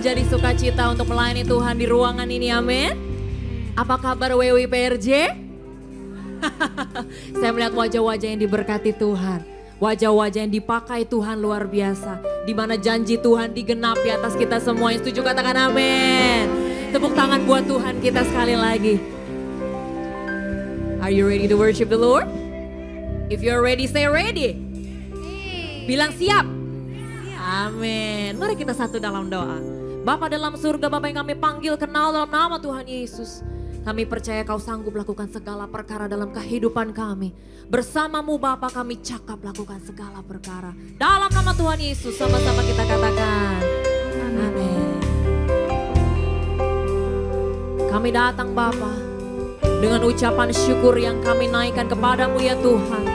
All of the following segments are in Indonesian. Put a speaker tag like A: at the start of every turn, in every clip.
A: menjadi sukacita untuk melayani Tuhan di ruangan ini, amin. Apa kabar WWPRJ? Saya melihat wajah-wajah yang diberkati Tuhan. Wajah-wajah yang dipakai Tuhan luar biasa. Di mana janji Tuhan digenapi atas kita semua. Yang setuju katakan amin. Tepuk tangan buat Tuhan kita sekali lagi. Are you ready to worship the Lord? If you're ready, say ready. Bilang siap. Amin. Mari kita satu dalam doa. Bapa dalam surga, Bapa yang kami panggil kenal dalam nama Tuhan Yesus. Kami percaya Kau sanggup lakukan segala perkara dalam kehidupan kami. Bersamamu Bapa kami cakap lakukan segala perkara. Dalam nama Tuhan Yesus sama-sama kita katakan. Amin. Kami datang Bapa dengan ucapan syukur yang kami naikkan kepadamu ya Tuhan.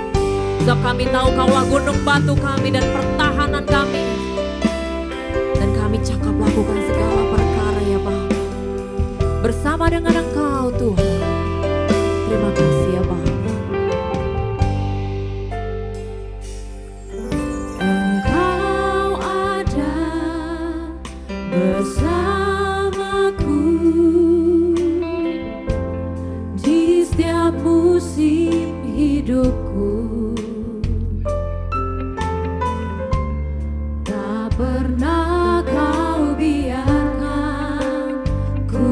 A: Sebab kami tahu Kaulah gunung batu kami dan pertahanan kami. Dan kami cakap lakukan segala perkara ya Bapa. Bersama dengan Engkau Tuhan. Terima kasih ya Bapa. Engkau ada bersamaku di setiap musim hidupku. Tak pernah Kau biarkan ku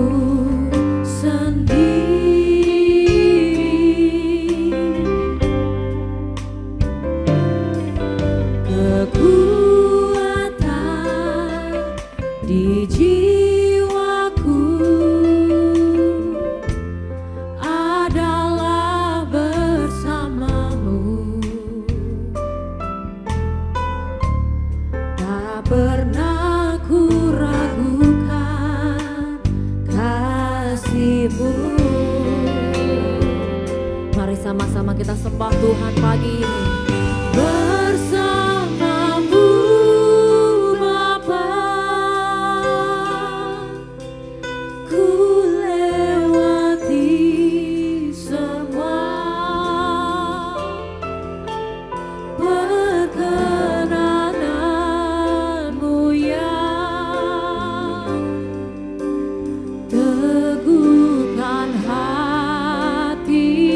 A: sama-sama kita sembah Tuhan pagi ini. Bersamamu Bapa, ku lewati semua perkenananmu yang teguhkan hati.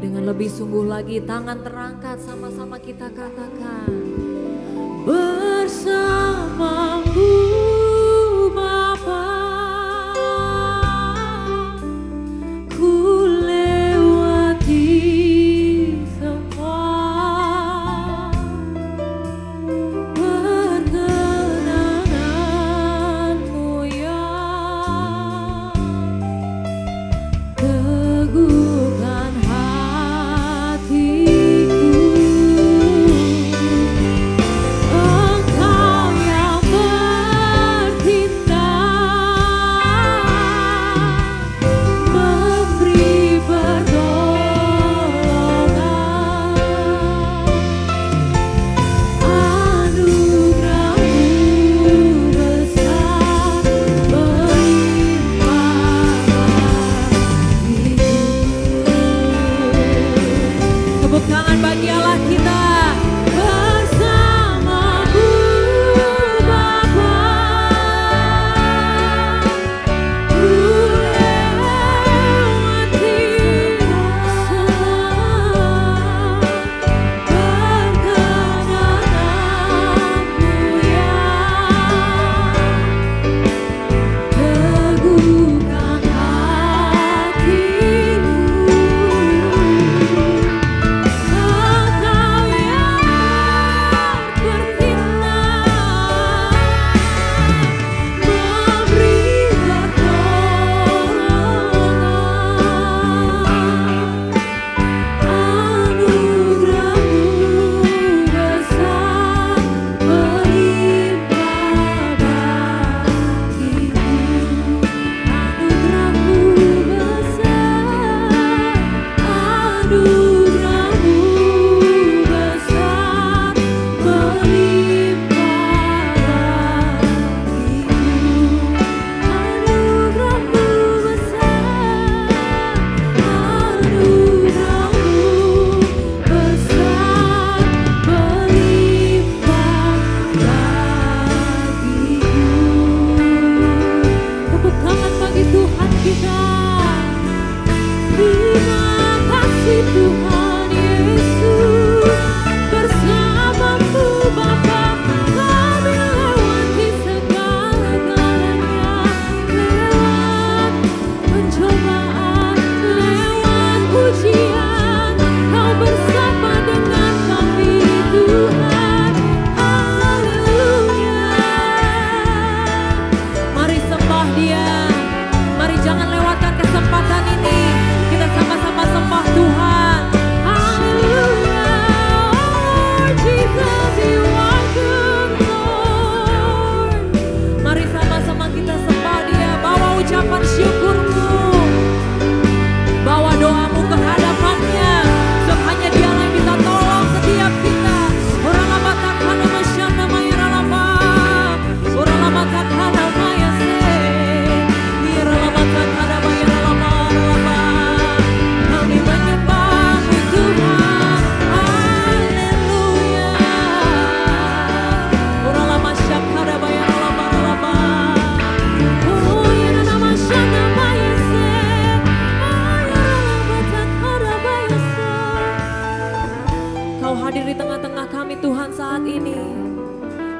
A: Dengan lebih sungguh lagi, tangan terangkat, sama-sama kita katakan, bersamamu Bapa, ku lewati semua perkenananmu yang teguhkan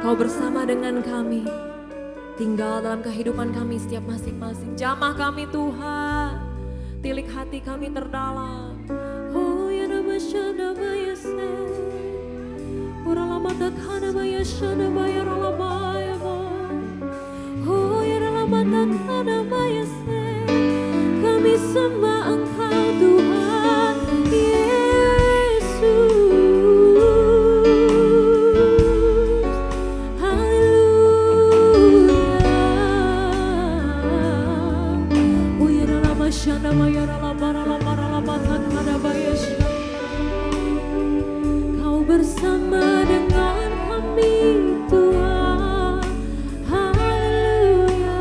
B: Kau bersama dengan kami, tinggal dalam kehidupan kami setiap masing-masing. Jamah kami Tuhan, tilik hati kami terdalam. Oh ya nama syada baya se, ora lama takana baya syada baya rala baya ba. Oh ya lama takana baya se, kami sembah Engkau Tuhan Yesus. Haleluya. Kau bersama dengan kami Tuhan. Haleluya.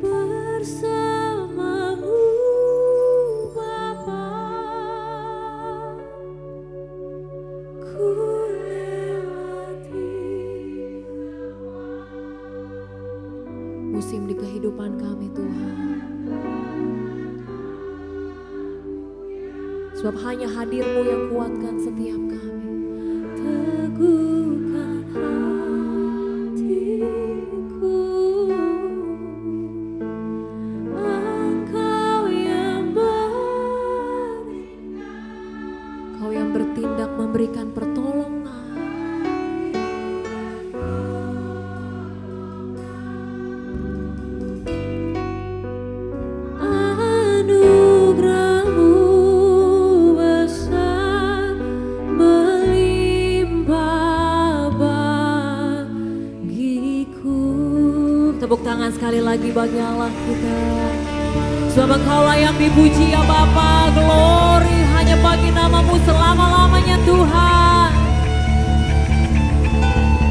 B: Bersamamu Bapa, ku lewati musim di kehidupan kami Tuhan. Sebab hanya hadir-Mu yang kuatkan setiap kami. Teguhkan hatiku, Engkau yang bertindak memberikan pertolongan. Tepuk tangan sekali lagi bagi Allah kita. Sebab Engkau layak dipuji ya Bapa. Glory hanya bagi nama-Mu selama-lamanya Tuhan.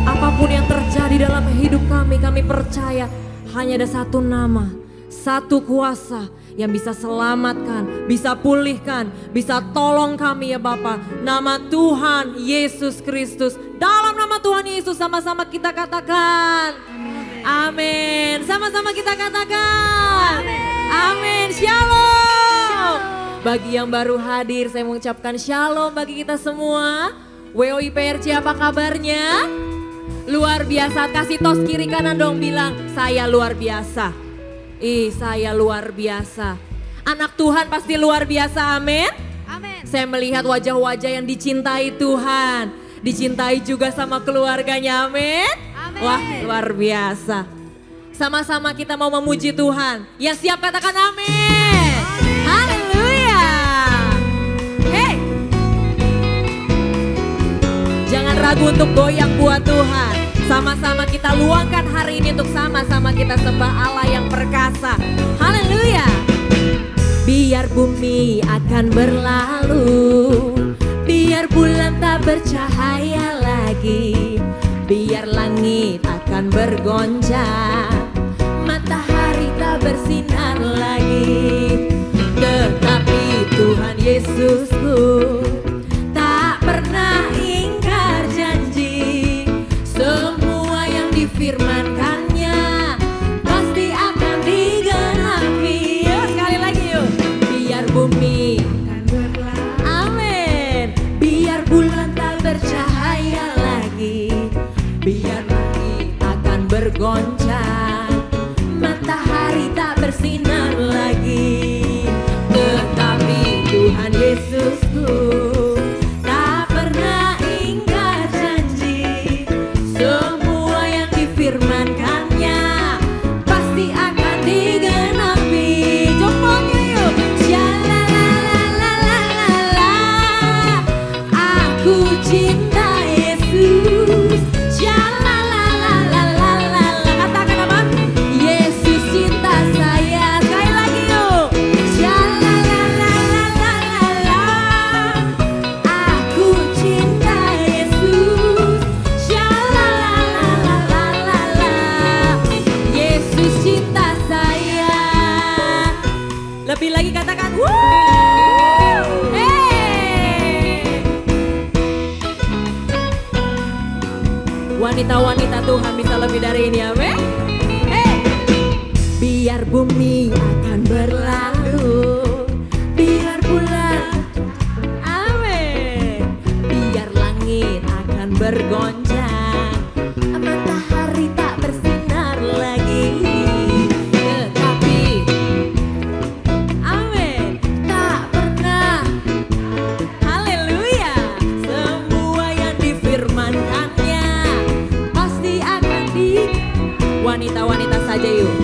B: Apapun yang terjadi dalam hidup kami percaya hanya ada satu nama, satu kuasa yang bisa selamatkan, bisa pulihkan, bisa tolong kami ya Bapa. Nama Tuhan Yesus Kristus. Dalam nama Tuhan Yesus sama-sama kita katakan. Amin. Sama-sama kita katakan. Amin. Shalom. Bagi yang baru hadir saya mengucapkan shalom bagi kita semua. WOI PRC apa kabarnya? Luar biasa. Kasih tos kiri kanan dong, bilang saya luar biasa. Saya luar biasa. Anak Tuhan pasti luar biasa. Amin. Amin. Saya melihat wajah-wajah yang dicintai Tuhan. Dicintai juga sama keluarganya. Amin. Wah, luar biasa. Sama-sama kita mau memuji Tuhan. Yang siap katakan amin. Haleluya. Hey. Jangan ragu untuk goyang buat Tuhan. Sama-sama kita luangkan hari ini untuk sama-sama kita sembah Allah yang perkasa. Haleluya. Biar bumi akan berlalu, biar bulan tak bercahaya lagi, biar langit akan bergoncang, matahari tak bersinar lagi. Tetapi Tuhan Yesusku tak pernah ingkar janji. Semua yang difirmankannya pasti akan digenapi. Yuk, sekali lagi yuk. Biar bumi akan berlalu, amin, biar bulan tak bercahaya lagi, biar langit akan bergoncang, matahari tak bersinar lagi. Tetapi Tuhan Yesusku tak pernah ingkar janji. Semua yang difirmankannya pasti akan digenapi. Jempolnya yuk. Shalalalalala, aku cinta Yesus. Lebih lagi katakan, wuuu, hey. Wanita-wanita Tuhan bisa lebih dari ini, amin. Hey. Biar bumi akan berlalu, biar bulan, amin, biar langit akan bergoncang, matahari tak bersinar lagi. Wanita-wanita saja yuk.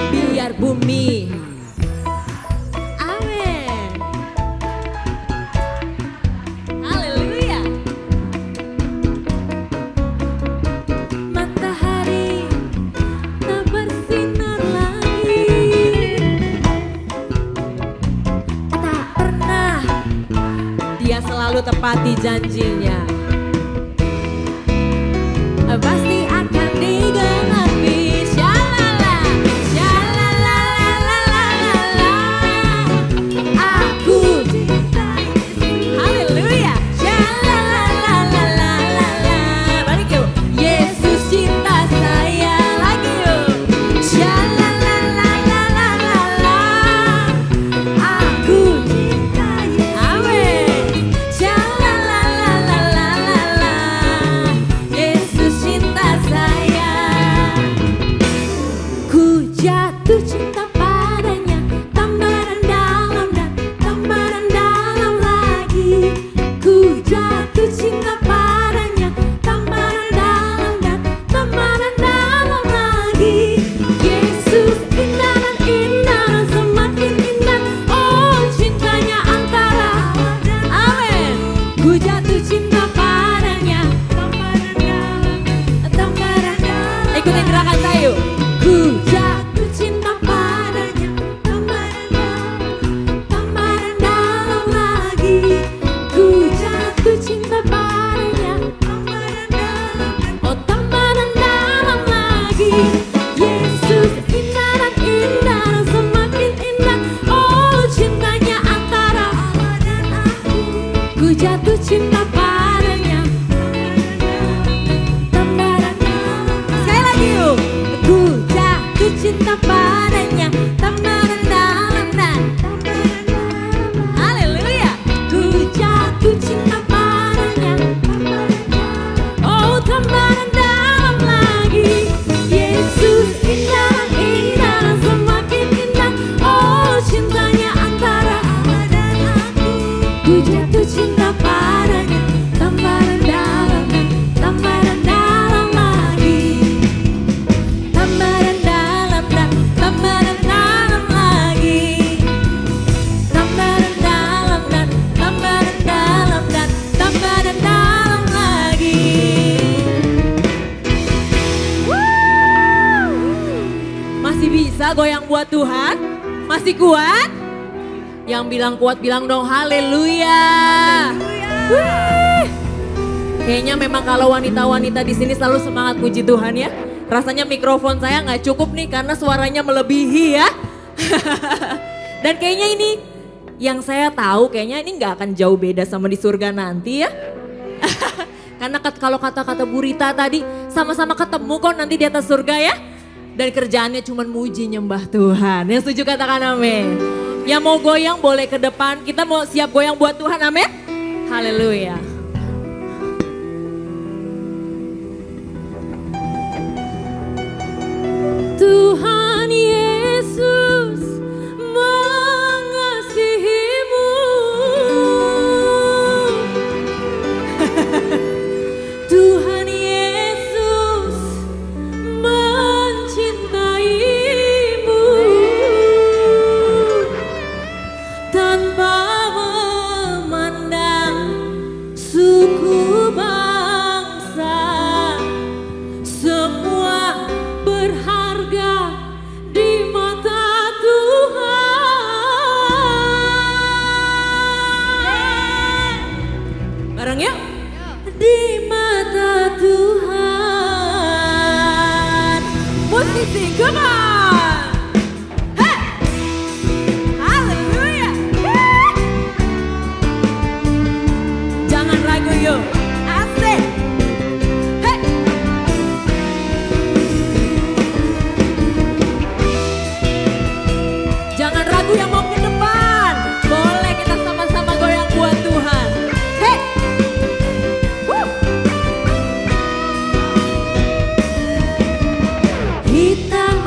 B: Biar bumi, amin, haleluya, matahari tak bersinar
A: selalu tepati janjinya. Pasti akan digenapi. Shalala, shalalalalala. Aku cinta Yesus. Haleluya. Shalalalalala. Balik yuk. Yesus cinta saya. Lagi yuk. Shalalalalala. Aku cinta Yesus. Amin. Shalalalalala. Yesus cinta saya. Ku jatuh cinta padanya, tambah dalam dan tambah dalam lagi. Ku jatuh cinta padanya, tambah dalam dan tambah dalam lagi. Yesus indah dan indah dan semakin indah. Oh cintanya antara Allah dan amin. Ku jatuh cinta padanya, tambah dalam, tambah dalam. Ikutin gerakan saya yuk. Ku jatuh cinta padanya, tambah dalam lagi. Ku jatuh cinta padanya, tambah dalam, oh tambah dalam lagi. Yesus indah dan indah dan semakin indah. Oh cintanya antara Allah dan aku. Ku jatuh cinta padanya, tambah dalam. Sekali lagi yuk. Ku jatuh cinta padanya, tambah dalam dan haleluya. Ku jatuh cinta padanya, oh tambah dalam lagi. Yesus indah dan indah dan semakin indah. Oh cintanya antara Allah dan aku. Ku jatuh cinta padanya, tambah dalam dan tambah dalam lagi. Tambah dalam dan tambah dalam lagi. Tambah dalam dan tambah dalam dan tambah dalam lagi. Masih bisa goyang buat Tuhan? Masih kuat? Yang bilang kuat bilang dong haleluya. Wih. Kayaknya memang kalau wanita-wanita di sini selalu semangat puji Tuhan ya. Rasanya mikrofon saya nggak cukup nih karena suaranya melebihi ya. Dan kayaknya ini yang saya tahu kayaknya ini nggak akan jauh beda sama di surga nanti ya. Karena kalau kata-kata Bu Rita tadi sama-sama ketemu kok nanti di atas surga ya. Dan kerjaannya cuma muji nyembah Tuhan. Yang setuju katakan amin. Yang mau goyang boleh ke depan. Kita mau siap goyang buat Tuhan amin. Haleluya. Tuhan Yesus mengasihimu. Tuhan Yesus mencintaimu tanpa memandang suku bangsa. Semua berharga di mata Tuhan. Bareng yuk. Di mata Tuhan. Musisi, come on. Hey. Haleluya. Jangan ragu yuk. Asik. Hey. Jangan ragu yang mau ke depan. Boleh kita sama-sama goyang buat Tuhan. Hey. Woo. Hitam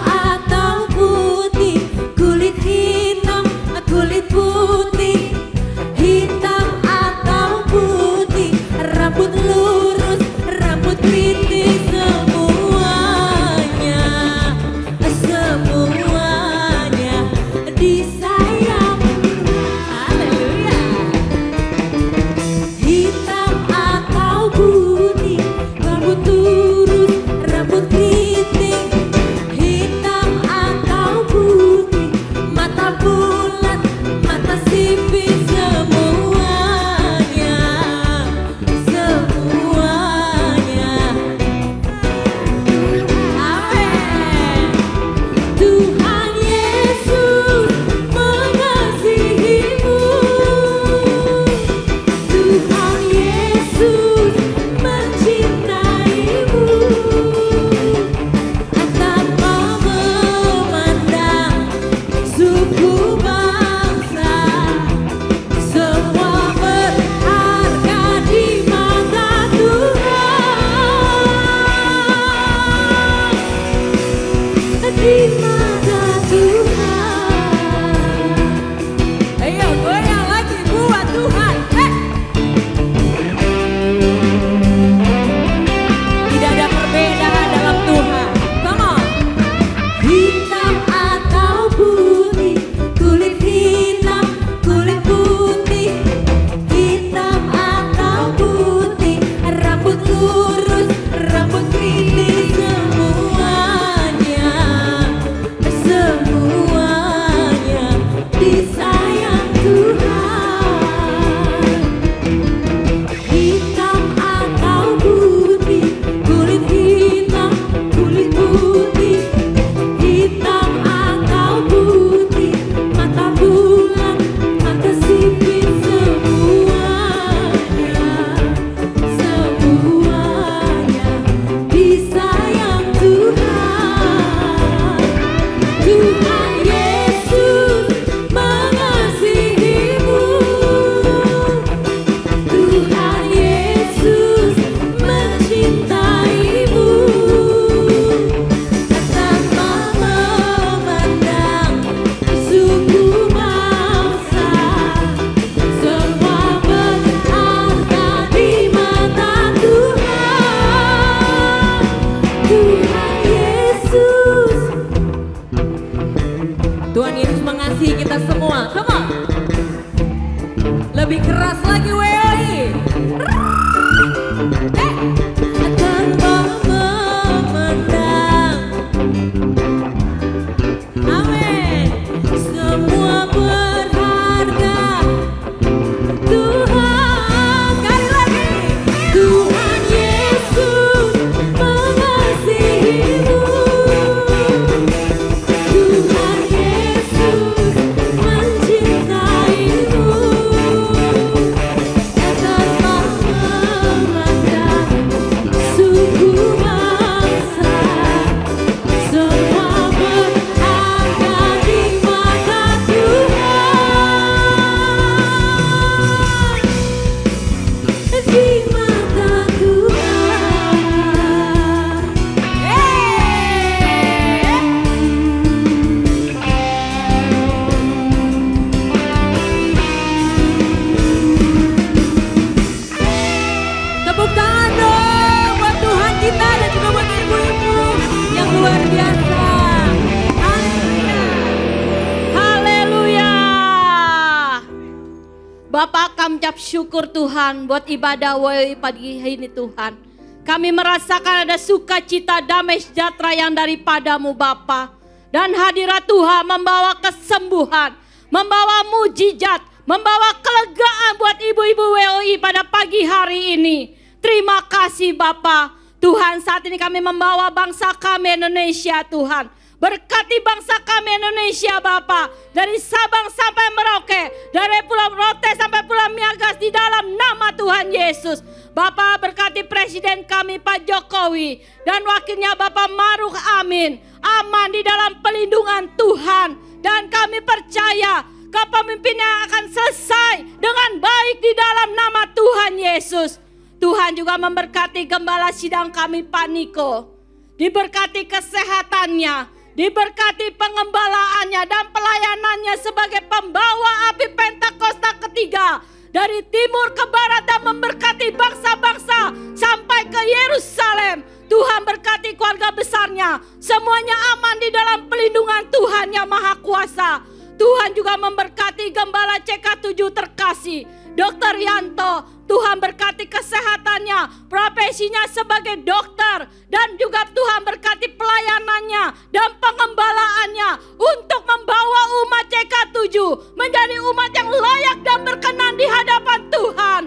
C: Bapak, kami ucap syukur Tuhan buat ibadah WOI pagi ini Tuhan. Kami merasakan ada sukacita damai sejahtera yang daripadamu Bapa. Dan hadirat Tuhan membawa kesembuhan, membawa mujizat, membawa kelegaan buat ibu-ibu WOI pada pagi hari ini. Terima kasih Bapa. Tuhan, saat ini kami membawa bangsa kami Indonesia Tuhan. Berkati bangsa kami Indonesia Bapa, dari Sabang sampai Merauke, dari Pulau Rote sampai Pulau Miagas di dalam nama Tuhan Yesus. Bapa, berkati Presiden kami Pak Jokowi dan wakilnya Bapak Maruf Amin, aman di dalam pelindungan Tuhan. Dan kami percaya kepemimpinannya akan selesai dengan baik di dalam nama Tuhan Yesus. Tuhan juga memberkati gembala sidang kami Pak Niko, diberkati kesehatannya, diberkati pengembalaannya dan pelayanannya sebagai pembawa api Pentakosta ketiga dari timur ke barat dan memberkati bangsa-bangsa sampai ke Yerusalem. Tuhan berkati keluarga besarnya, semuanya aman di dalam pelindungan Tuhan yang Maha Kuasa. Tuhan juga memberkati Gembala CK7 terkasih, Dr. Yanto. Tuhan berkati kesehatannya, profesinya sebagai dokter, dan juga Tuhan berkati pelayanannya dan pengembalaannya untuk membawa umat CK7 menjadi umat yang layak dan berkenan di hadapan Tuhan.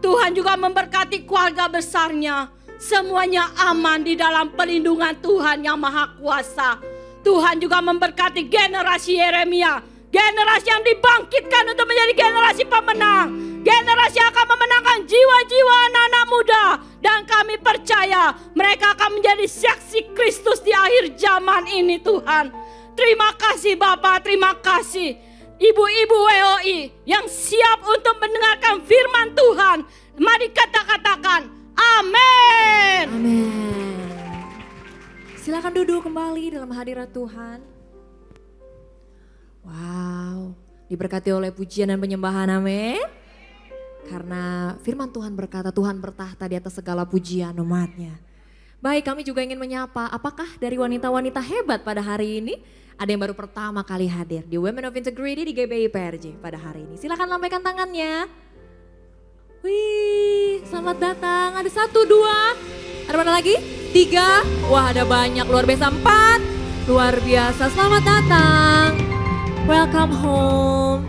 C: Tuhan juga memberkati keluarga besarnya, semuanya aman di dalam pelindungan Tuhan yang Maha Kuasa. Tuhan juga memberkati generasi Yeremia, generasi yang dibangkitkan untuk menjadi generasi pemenang, generasi yang akan memenangkan jiwa-jiwa anak-anak muda. Dan kami percaya mereka akan menjadi saksi Kristus di akhir zaman ini Tuhan. Terima kasih Bapak, terima kasih ibu-ibu WOI yang siap untuk mendengarkan firman Tuhan. Mari kita katakan amin.
B: Amin.
A: Silakan duduk kembali dalam hadirat Tuhan. Wow, diberkati oleh pujian dan penyembahan, amin. Karena firman Tuhan berkata Tuhan bertahta di atas segala pujian umatnya. Baik, kami juga ingin menyapa, apakah dari wanita-wanita hebat pada hari ini ada yang baru pertama kali hadir di Women of Integrity di GBI PRJ pada hari ini. Silakan lambaikan tangannya. Wih, selamat datang. Ada 1, 2, ada mana lagi? 3, wah ada banyak, luar biasa. 4, luar biasa. Selamat datang. Welcome home.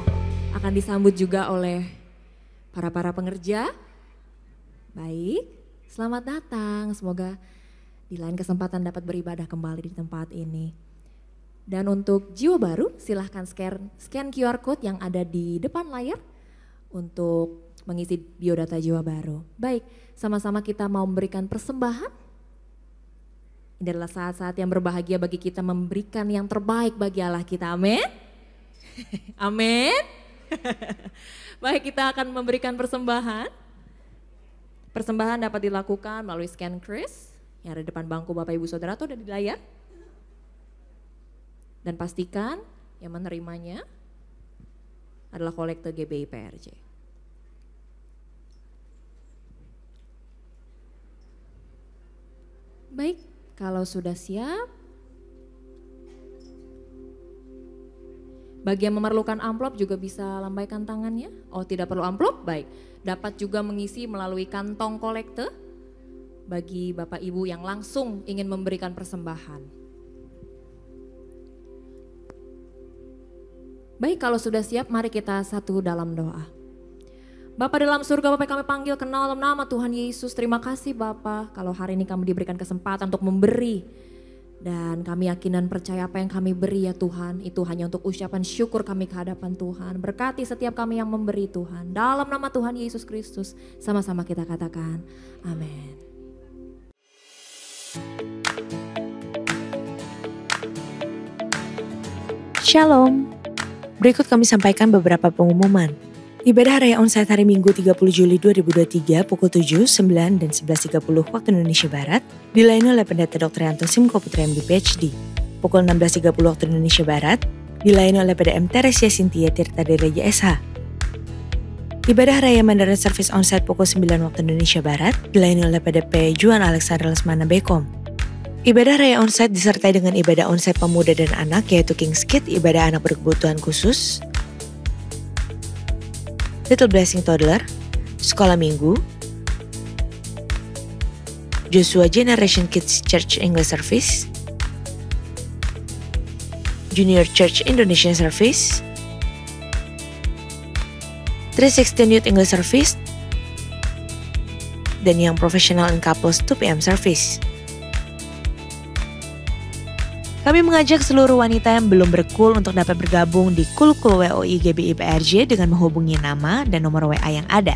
A: Akan disambut juga oleh para pengerja. Baik, selamat datang. Semoga di lain kesempatan dapat beribadah kembali di tempat ini. Dan untuk jiwa baru silahkan scan QR code yang ada di depan layar untuk mengisi biodata jiwa baru. Baik, sama-sama kita mau memberikan persembahan. Ini adalah saat-saat yang berbahagia bagi kita memberikan yang terbaik bagi Allah kita, amin. Amin. Baik, kita akan memberikan persembahan. Persembahan dapat dilakukan melalui scan kris yang ada di depan bangku Bapak Ibu Saudara atau ada di layar. Dan pastikan yang menerimanya adalah kolektor GBI PRJ. Baik, kalau sudah siap. Bagi yang memerlukan amplop juga bisa lambaikan tangannya. Oh, tidak perlu amplop? Baik. Dapat juga mengisi melalui kantong kolekte bagi Bapak Ibu yang langsung ingin memberikan persembahan. Baik, kalau sudah siap mari kita satu dalam doa. Bapa dalam surga, Bapak kami panggil kenal dalam nama Tuhan Yesus. Terima kasih Bapa kalau hari ini kami diberikan kesempatan untuk memberi. Dan kami yakin dan percaya apa yang kami beri ya Tuhan, itu hanya untuk ucapan syukur kami ke hadapan Tuhan. Berkati setiap kami yang memberi Tuhan. Dalam nama Tuhan Yesus Kristus, sama-sama kita katakan amin.
D: Shalom. Berikut kami sampaikan beberapa pengumuman. Ibadah Raya Onsite hari Minggu 30 Juli 2023 pukul 7, 9, dan 11.30 waktu Indonesia Barat dilayani oleh Pendeta Dr. Yanto Simko Putra MD PhD. Pukul 16.30 waktu Indonesia Barat dilayani oleh PDM Teresia Cynthia Tirta Dereja SH. Ibadah Raya Mandarin Service Onsite pukul 9 waktu Indonesia Barat dilayani oleh PDP Juan Alexander Lesmana Bekom. Ibadah Raya Onsite disertai dengan ibadah onsite pemuda dan anak yaitu King's Kid, ibadah anak berkebutuhan khusus, Little Blessing Toddler, Sekolah Minggu, Joshua Generation Kids Church English Service, Junior Church Indonesian Service, 316 Youth English Service, dan yang Professional and Couples 2 PM Service. Kami mengajak seluruh wanita yang belum berkul untuk dapat bergabung di Kul-Kul WOI GBI PRJ dengan menghubungi nama dan nomor WA yang ada.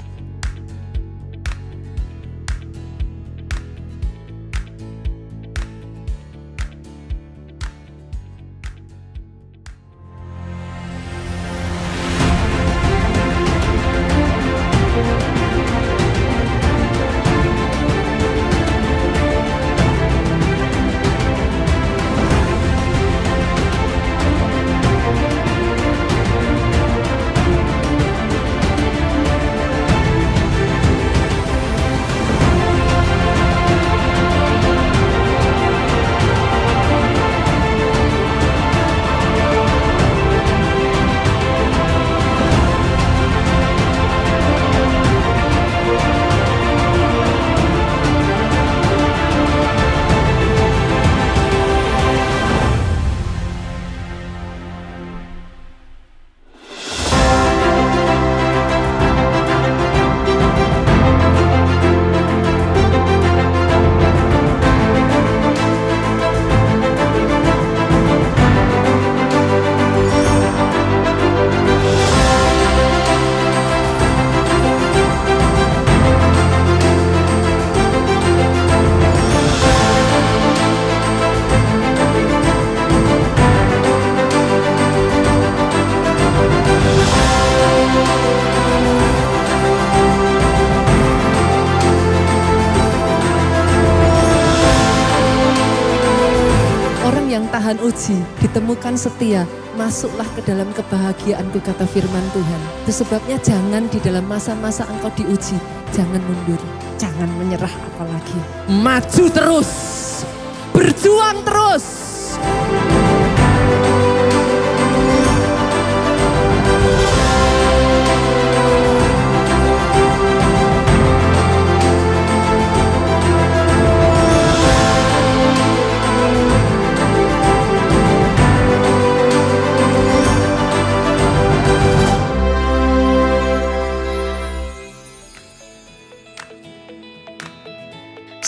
E: tahan uji, ditemukan setia, masuklah ke dalam kebahagiaanku, kata firman Tuhan. Itu sebabnya jangan di dalam masa-masa engkau diuji, jangan mundur, jangan menyerah apalagi. Maju terus, berjuang terus.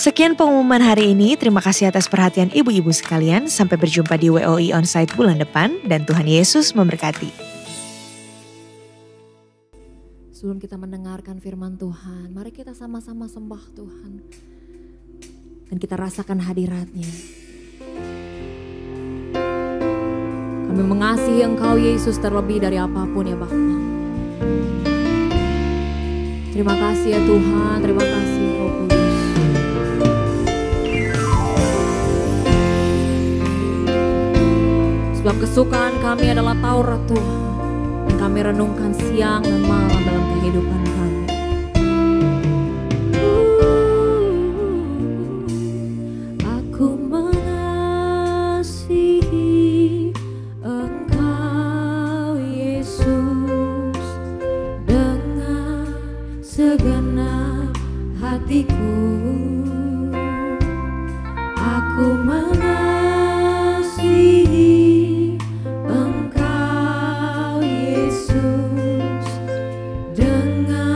D: Sekian pengumuman hari ini, terima kasih atas perhatian ibu-ibu sekalian. Sampai berjumpa di WOI Onsite bulan depan dan Tuhan Yesus memberkati.
B: Sebelum kita mendengarkan firman Tuhan, mari kita sama-sama sembah Tuhan. Dan kita rasakan hadirat-Nya. Kami mengasihi Engkau Yesus terlebih dari apapun ya Bapa. Terima kasih ya Tuhan, terima kasih Roh Kudus. Sebab kesukaan kami adalah Taurat Tuhan. Dan kami renungkan siang dan malam dalam kehidupan kami. Aku mengasihi Engkau Yesus dengan segenap hatiku. Aku mengasihi Engkau Yesus dengan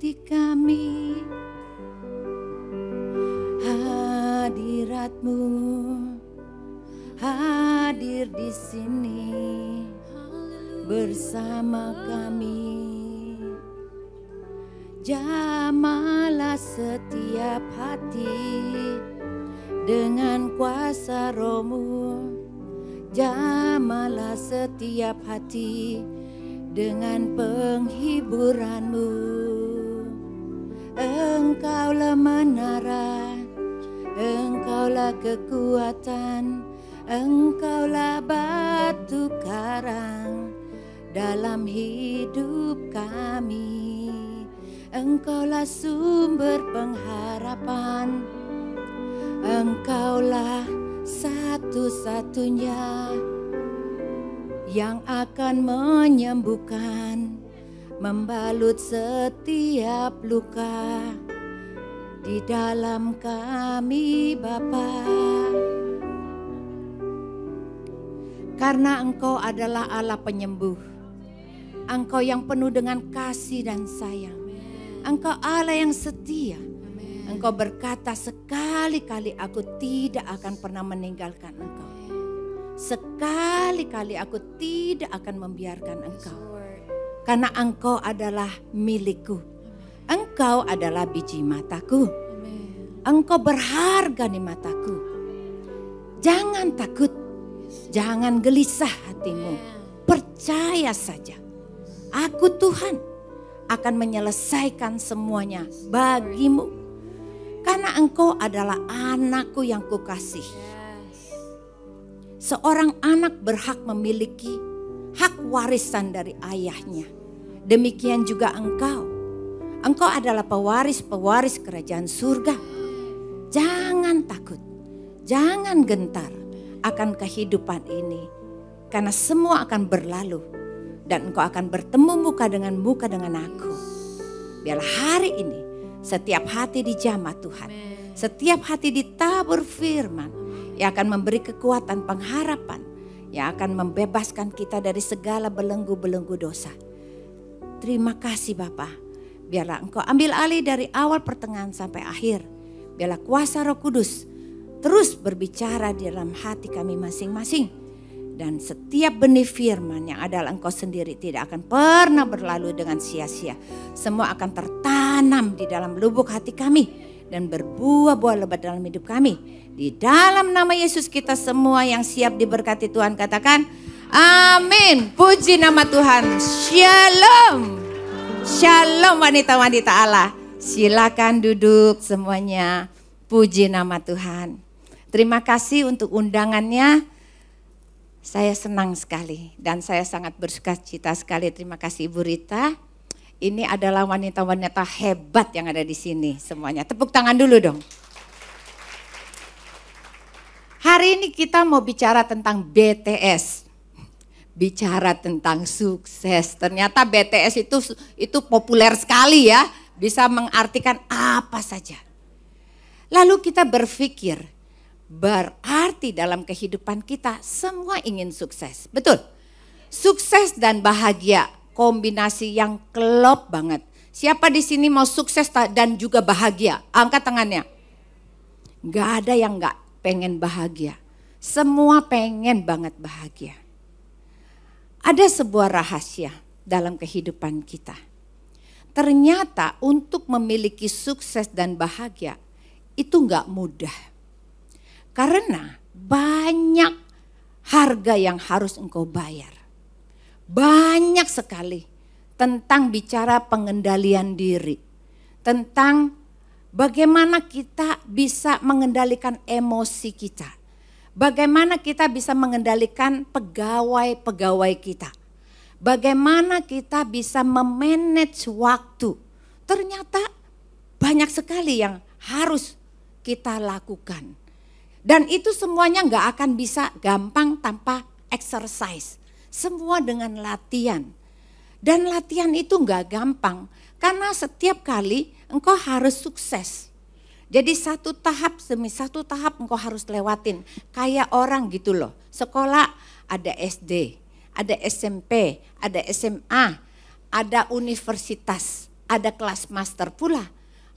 F: hati kami. Hadirat-Mu hadir di sini bersama kami. Jamahlah setiap hati dengan kuasa Roh-Mu. Jamahlah setiap hati dengan penghiburan-Mu. Engkaulah menara, Engkaulah kekuatan, Engkaulah batu karang dalam hidup kami. Engkaulah sumber pengharapan, Engkaulah satu-satunya yang akan menyembuhkan, membalut setiap luka di dalam kami Bapa. Karena Engkau adalah Allah penyembuh, Engkau yang penuh dengan kasih dan sayang. Engkau Allah yang setia. Engkau berkata, sekali-kali aku tidak akan pernah meninggalkan engkau. Sekali-kali aku tidak akan membiarkan engkau. Karena engkau adalah milikku. Engkau adalah biji mataku. Engkau berharga di mataku. Jangan takut. Jangan gelisah hatimu. Percaya saja. Aku Tuhan akan menyelesaikan semuanya bagimu. Karena engkau adalah anakku yang kukasih. Seorang anak berhak memiliki hak warisan dari ayahnya. Demikian juga engkau. Engkau adalah pewaris-pewaris kerajaan surga. Jangan takut, jangan gentar akan kehidupan ini. Karena semua akan berlalu. Dan engkau akan bertemu muka dengan aku. Biarlah hari ini setiap hati dijamah Tuhan. Setiap hati ditabur firman. Yang akan memberi kekuatan pengharapan. Yang akan membebaskan kita dari segala belenggu-belenggu dosa. Terima kasih Bapa. Biarlah engkau ambil alih dari awal pertengahan sampai akhir. Biarlah kuasa Roh Kudus terus berbicara di dalam hati kami masing-masing. Dan setiap benih firman yang adalah engkau sendiri tidak akan pernah berlalu dengan sia-sia. Semua akan tertanam di dalam lubuk hati kami. Dan berbuah-buah lebat dalam hidup kami. Di dalam nama Yesus kita semua yang siap diberkati Tuhan katakan amin. Puji nama Tuhan. Shalom. Shalom wanita-wanita Allah. Silakan duduk semuanya. Puji nama Tuhan. Terima kasih untuk undangannya. Saya senang sekali dan saya sangat bersuka cita sekali. Terima kasih Ibu Rita. Ini adalah wanita-wanita hebat yang ada di sini semuanya. Tepuk tangan dulu dong. Hari ini kita mau bicara tentang BTS. Bicara tentang sukses. Ternyata BTS itu populer sekali ya. Bisa mengartikan apa saja. Lalu kita berpikir, berarti dalam kehidupan kita semua ingin sukses. Betul? Sukses dan bahagia, kombinasi yang klop banget. Siapa di sini mau sukses dan juga bahagia? Angkat tangannya. Gak ada yang gak pengen bahagia. Semua pengen banget bahagia. Ada sebuah rahasia dalam kehidupan kita. Ternyata untuk memiliki sukses dan bahagia itu gak mudah. Karena banyak harga yang harus engkau bayar. Banyak sekali tentang bicara pengendalian diri. Tentang bagaimana kita bisa mengendalikan emosi kita. Bagaimana kita bisa mengendalikan pegawai-pegawai kita. Bagaimana kita bisa memanage waktu. Ternyata banyak sekali yang harus kita lakukan. Dan itu semuanya gak akan bisa gampang tanpa exercise. Semua dengan latihan. Dan latihan itu gak gampang. Karena setiap kali engkau harus sukses. Jadi satu tahap demi satu tahap engkau harus lewatin. Kayak orang gitu loh. Sekolah ada SD, ada SMP, ada SMA, ada universitas, ada kelas master pula,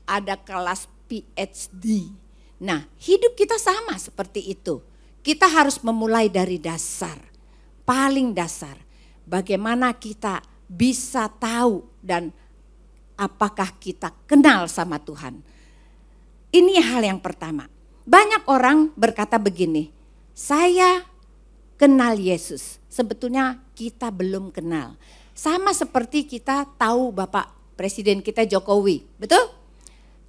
F: ada kelas PhD. Nah, hidup kita sama seperti itu. Kita harus memulai dari dasar, paling dasar. Bagaimana kita bisa tahu dan apakah kita kenal sama Tuhan. Ini hal yang pertama. Banyak orang berkata begini, saya kenal Yesus. Sebetulnya kita belum kenal. Sama seperti kita tahu Bapak Presiden kita Jokowi, betul?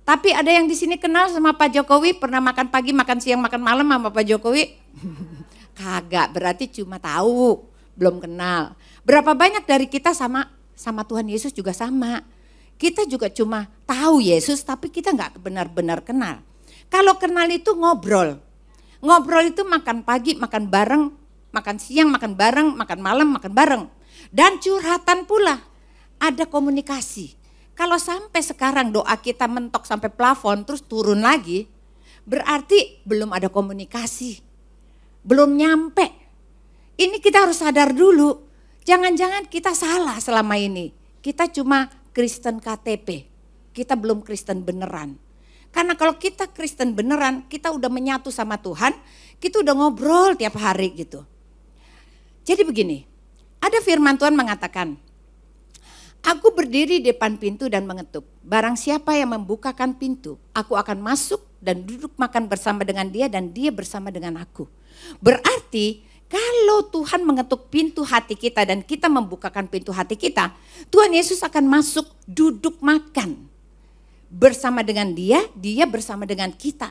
F: Tapi ada yang di sini kenal sama Pak Jokowi, pernah makan pagi, makan siang, makan malam sama Pak Jokowi? Kagak, berarti cuma tahu, belum kenal. Berapa banyak dari kita sama Tuhan Yesus juga sama. Kita juga cuma tahu Yesus, tapi kita nggak benar-benar kenal. Kalau kenal itu ngobrol. Ngobrol itu makan pagi, makan bareng, makan siang, makan bareng, makan malam, makan bareng. Dan curhatan pula, ada komunikasi. Kalau sampai sekarang doa kita mentok sampai plafon terus turun lagi, berarti belum ada komunikasi. Belum nyampe. Ini kita harus sadar dulu, jangan-jangan kita salah selama ini. Kita cuma Kristen KTP, kita belum Kristen beneran. Karena kalau kita Kristen beneran, kita udah menyatu sama Tuhan, kita udah ngobrol tiap hari gitu. Jadi begini, ada firman Tuhan mengatakan, aku berdiri di depan pintu dan mengetuk. Barang siapa yang membukakan pintu, aku akan masuk dan duduk makan bersama dengan dia dan dia bersama dengan aku. Berarti kalau Tuhan mengetuk pintu hati kita dan kita membukakan pintu hati kita, Tuhan Yesus akan masuk duduk makan bersama dengan dia, dia bersama dengan kita.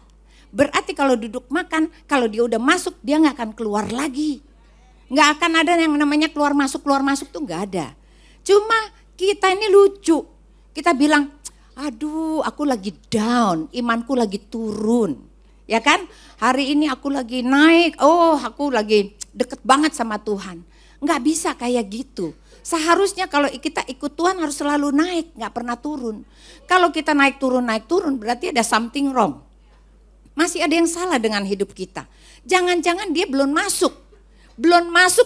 F: Berarti kalau duduk makan, kalau dia udah masuk, dia gak akan keluar lagi. Gak akan ada yang namanya keluar masuk tuh gak ada. Cuma kita ini lucu, kita bilang, aduh aku lagi down, imanku lagi turun. Ya kan, hari ini aku lagi naik, oh aku lagi deket banget sama Tuhan. Gak bisa kayak gitu. Seharusnya kalau kita ikut Tuhan harus selalu naik, gak pernah turun. Kalau kita naik turun berarti ada something wrong. Masih ada yang salah dengan hidup kita. Jangan-jangan dia belum masuk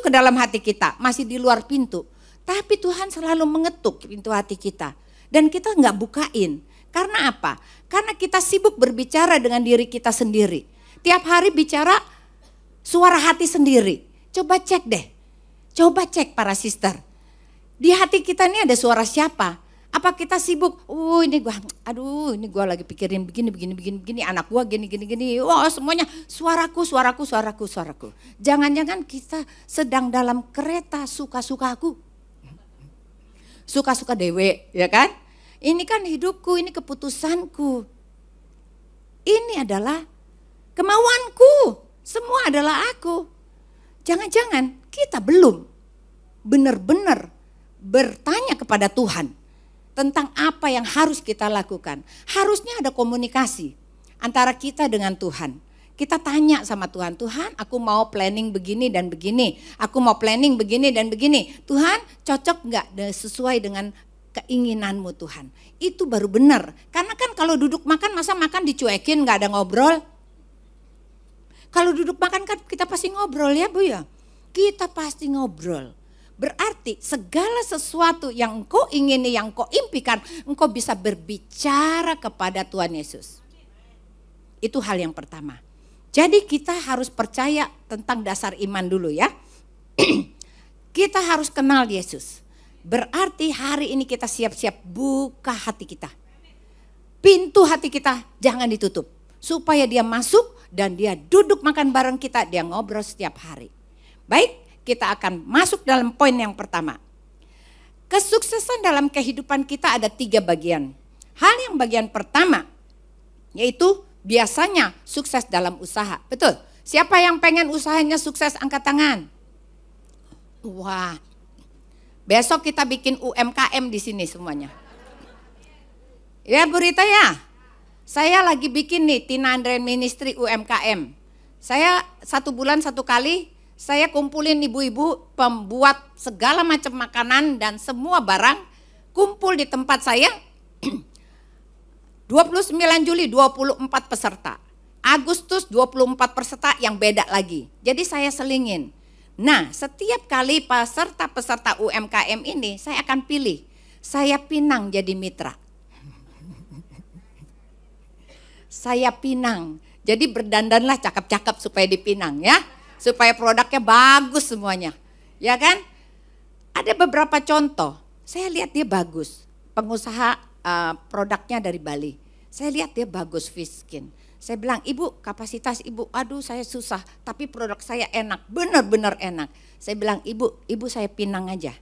F: ke dalam hati kita, masih di luar pintu. Tapi Tuhan selalu mengetuk pintu hati kita. Dan kita nggak bukain. Karena apa? Karena kita sibuk berbicara dengan diri kita sendiri. Tiap hari bicara suara hati sendiri. Coba cek deh. Coba cek para sister. Di hati kita ini ada suara siapa? Apa kita sibuk, ini gua lagi pikirin begini, anak gua gini. Wah semuanya suaraku. Jangan-jangan kita sedang dalam kereta suka-sukaku. Suka-suka dewe, ya kan? Ini kan hidupku, ini keputusanku. Ini adalah kemauanku, semua adalah aku. Jangan-jangan kita belum benar-benar bertanya kepada Tuhan tentang apa yang harus kita lakukan. Harusnya ada komunikasi antara kita dengan Tuhan. Kita tanya sama Tuhan, Tuhan aku mau planning begini dan begini. Aku mau planning begini dan begini. Tuhan cocok enggak sesuai dengan keinginanmu Tuhan. Itu baru benar. Karena kan kalau duduk makan masa makan dicuekin enggak ada ngobrol. Kalau duduk makan kan kita pasti ngobrol ya Bu ya. Kita pasti ngobrol. Berarti segala sesuatu yang engkau ingini, yang engkau impikan, engkau bisa berbicara kepada Tuhan Yesus. Itu hal yang pertama. Jadi kita harus percaya tentang dasar iman dulu ya. Kita harus kenal Yesus. Berarti hari ini kita siap-siap buka hati kita. Pintu hati kita jangan ditutup. Supaya dia masuk dan dia duduk makan bareng kita, dia ngobrol setiap hari. Baik. Kita akan masuk dalam poin yang pertama. Kesuksesan dalam kehidupan kita ada 3 bagian. Hal yang bagian pertama yaitu biasanya sukses dalam usaha. Betul? Siapa yang pengen usahanya sukses angkat tangan? Wah, besok kita bikin UMKM di sini semuanya. Ya Bu Rita ya, saya lagi bikin nih Tina Andrean Ministry UMKM. Saya 1 bulan 1 kali. Saya kumpulin ibu-ibu pembuat segala macam makanan dan semua barang kumpul di tempat saya. 29 Juli 24 peserta. Agustus 24 peserta yang beda lagi. Jadi saya selingin. Nah setiap kali peserta-peserta UMKM ini saya akan pilih Saya pinang jadi mitra. Saya pinang. Jadi berdandanlah cakep-cakep supaya dipinang ya. Supaya produknya bagus semuanya. Ya kan? Ada beberapa contoh. Saya lihat dia bagus. Pengusaha produknya dari Bali. Saya lihat dia bagus fish skin. Saya bilang, ibu kapasitas ibu, aduh saya susah. Tapi produk saya enak, benar-benar enak. Saya bilang, ibu saya pinang aja.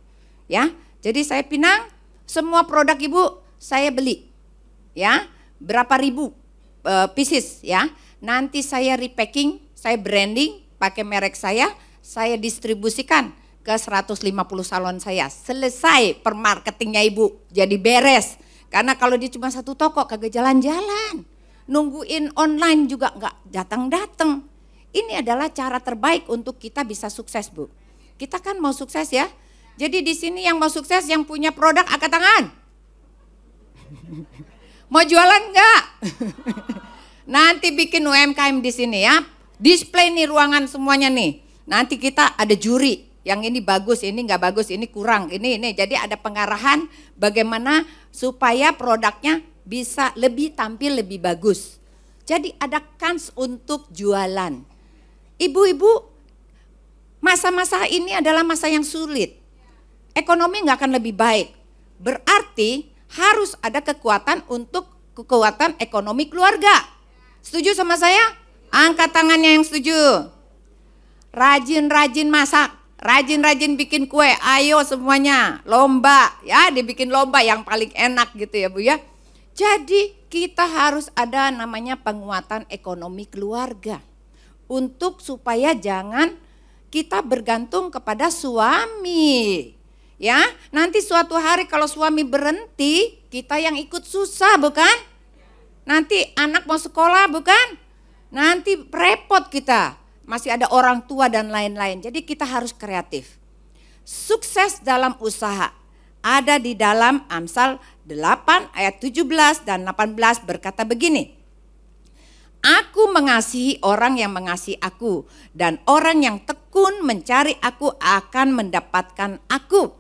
F: Ya, jadi saya pinang, semua produk ibu saya beli. Ya, berapa ribu pieces ya. Nanti saya repacking, saya branding, pakai merek saya distribusikan ke 150 salon saya. Selesai permarketingnya ibu, jadi beres. Karena kalau dia cuma satu toko kagak jalan-jalan. Nungguin online juga nggak datang-datang. Ini adalah cara terbaik untuk kita bisa sukses, Bu. Kita kan mau sukses ya. Jadi di sini yang mau sukses, yang punya produk angkat tangan. Mau jualan nggak? Nanti bikin UMKM di sini ya. Display nih ruangan semuanya nih. Nanti kita ada juri. Yang ini bagus, ini nggak bagus, ini kurang, ini. Jadi ada pengarahan bagaimana supaya produknya bisa lebih tampil lebih bagus. Jadi ada kans untuk jualan. Ibu-ibu, masa-masa ini adalah masa yang sulit. Ekonomi nggak akan lebih baik. Berarti harus ada kekuatan untuk kekuatan ekonomi keluarga. Setuju sama saya? Angkat tangannya yang setuju. Rajin-rajin masak, rajin-rajin bikin kue. Ayo semuanya, lomba ya, dibikin lomba yang paling enak gitu ya Bu ya. Jadi kita harus ada namanya penguatan ekonomi keluarga. Untuk supaya jangan kita bergantung kepada suami. Ya, nanti suatu hari kalau suami berhenti, kita yang ikut susah bukan? Nanti anak mau sekolah bukan? Nanti repot kita. Masih ada orang tua dan lain-lain. Jadi kita harus kreatif. Sukses dalam usaha. Ada di dalam Amsal 8 ayat 17 dan 18 berkata begini. Aku mengasihi orang yang mengasihi aku, dan orang yang tekun mencari aku akan mendapatkan aku.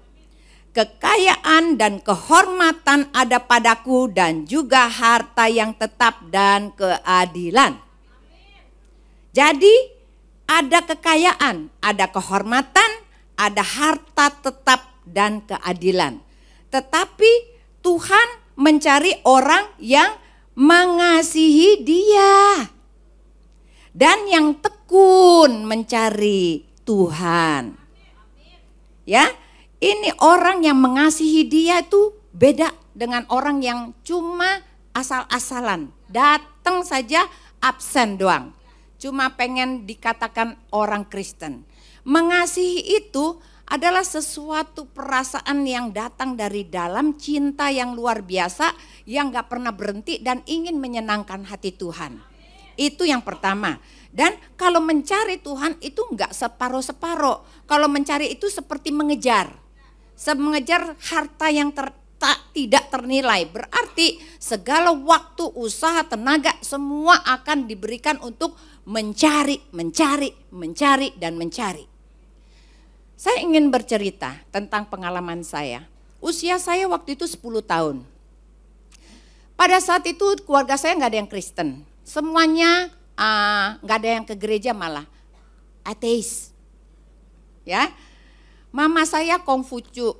F: Kekayaan dan kehormatan ada padaku, dan juga harta yang tetap dan keadilan. Jadi ada kekayaan, ada kehormatan, ada harta tetap dan keadilan. Tetapi Tuhan mencari orang yang mengasihi Dia dan yang tekun mencari Tuhan. Ya, ini orang yang mengasihi Dia itu beda dengan orang yang cuma asal-asalan, datang saja absen doang. Cuma pengen dikatakan orang Kristen. Mengasihi itu adalah sesuatu perasaan yang datang dari dalam, cinta yang luar biasa yang gak pernah berhenti dan ingin menyenangkan hati Tuhan. Itu yang pertama. Dan kalau mencari Tuhan itu gak separuh-separuh. Kalau mencari itu seperti mengejar. Mengejar harta yang tidak ternilai. Berarti segala waktu, usaha, tenaga semua akan diberikan untuk mencari, dan mencari. Saya ingin bercerita tentang pengalaman saya. Usia saya waktu itu 10 tahun. Pada saat itu keluarga saya nggak ada yang Kristen. Semuanya nggak ada yang ke gereja, malah ateis. Ya, mama saya Kongfucu.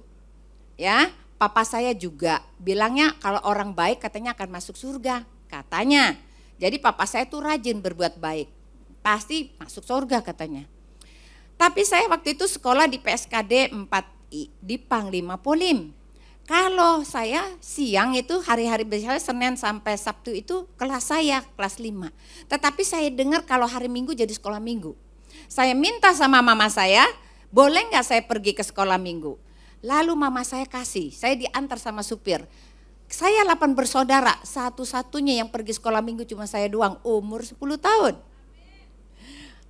F: Ya, papa saya juga bilangnya kalau orang baik katanya akan masuk surga. Katanya. Jadi papa saya tuh rajin berbuat baik. Pasti masuk surga katanya. Tapi saya waktu itu sekolah di PSKD 4I di Panglima Polim. Kalau saya siang itu hari-hari biasanya Senin sampai Sabtu itu kelas saya, kelas 5. Tetapi saya dengar kalau hari Minggu jadi sekolah Minggu. Saya minta sama mama saya, boleh nggak saya pergi ke sekolah Minggu? Lalu mama saya kasih, saya diantar sama supir. Saya 8 bersaudara, satu-satunya yang pergi sekolah Minggu cuma saya doang, umur 10 tahun.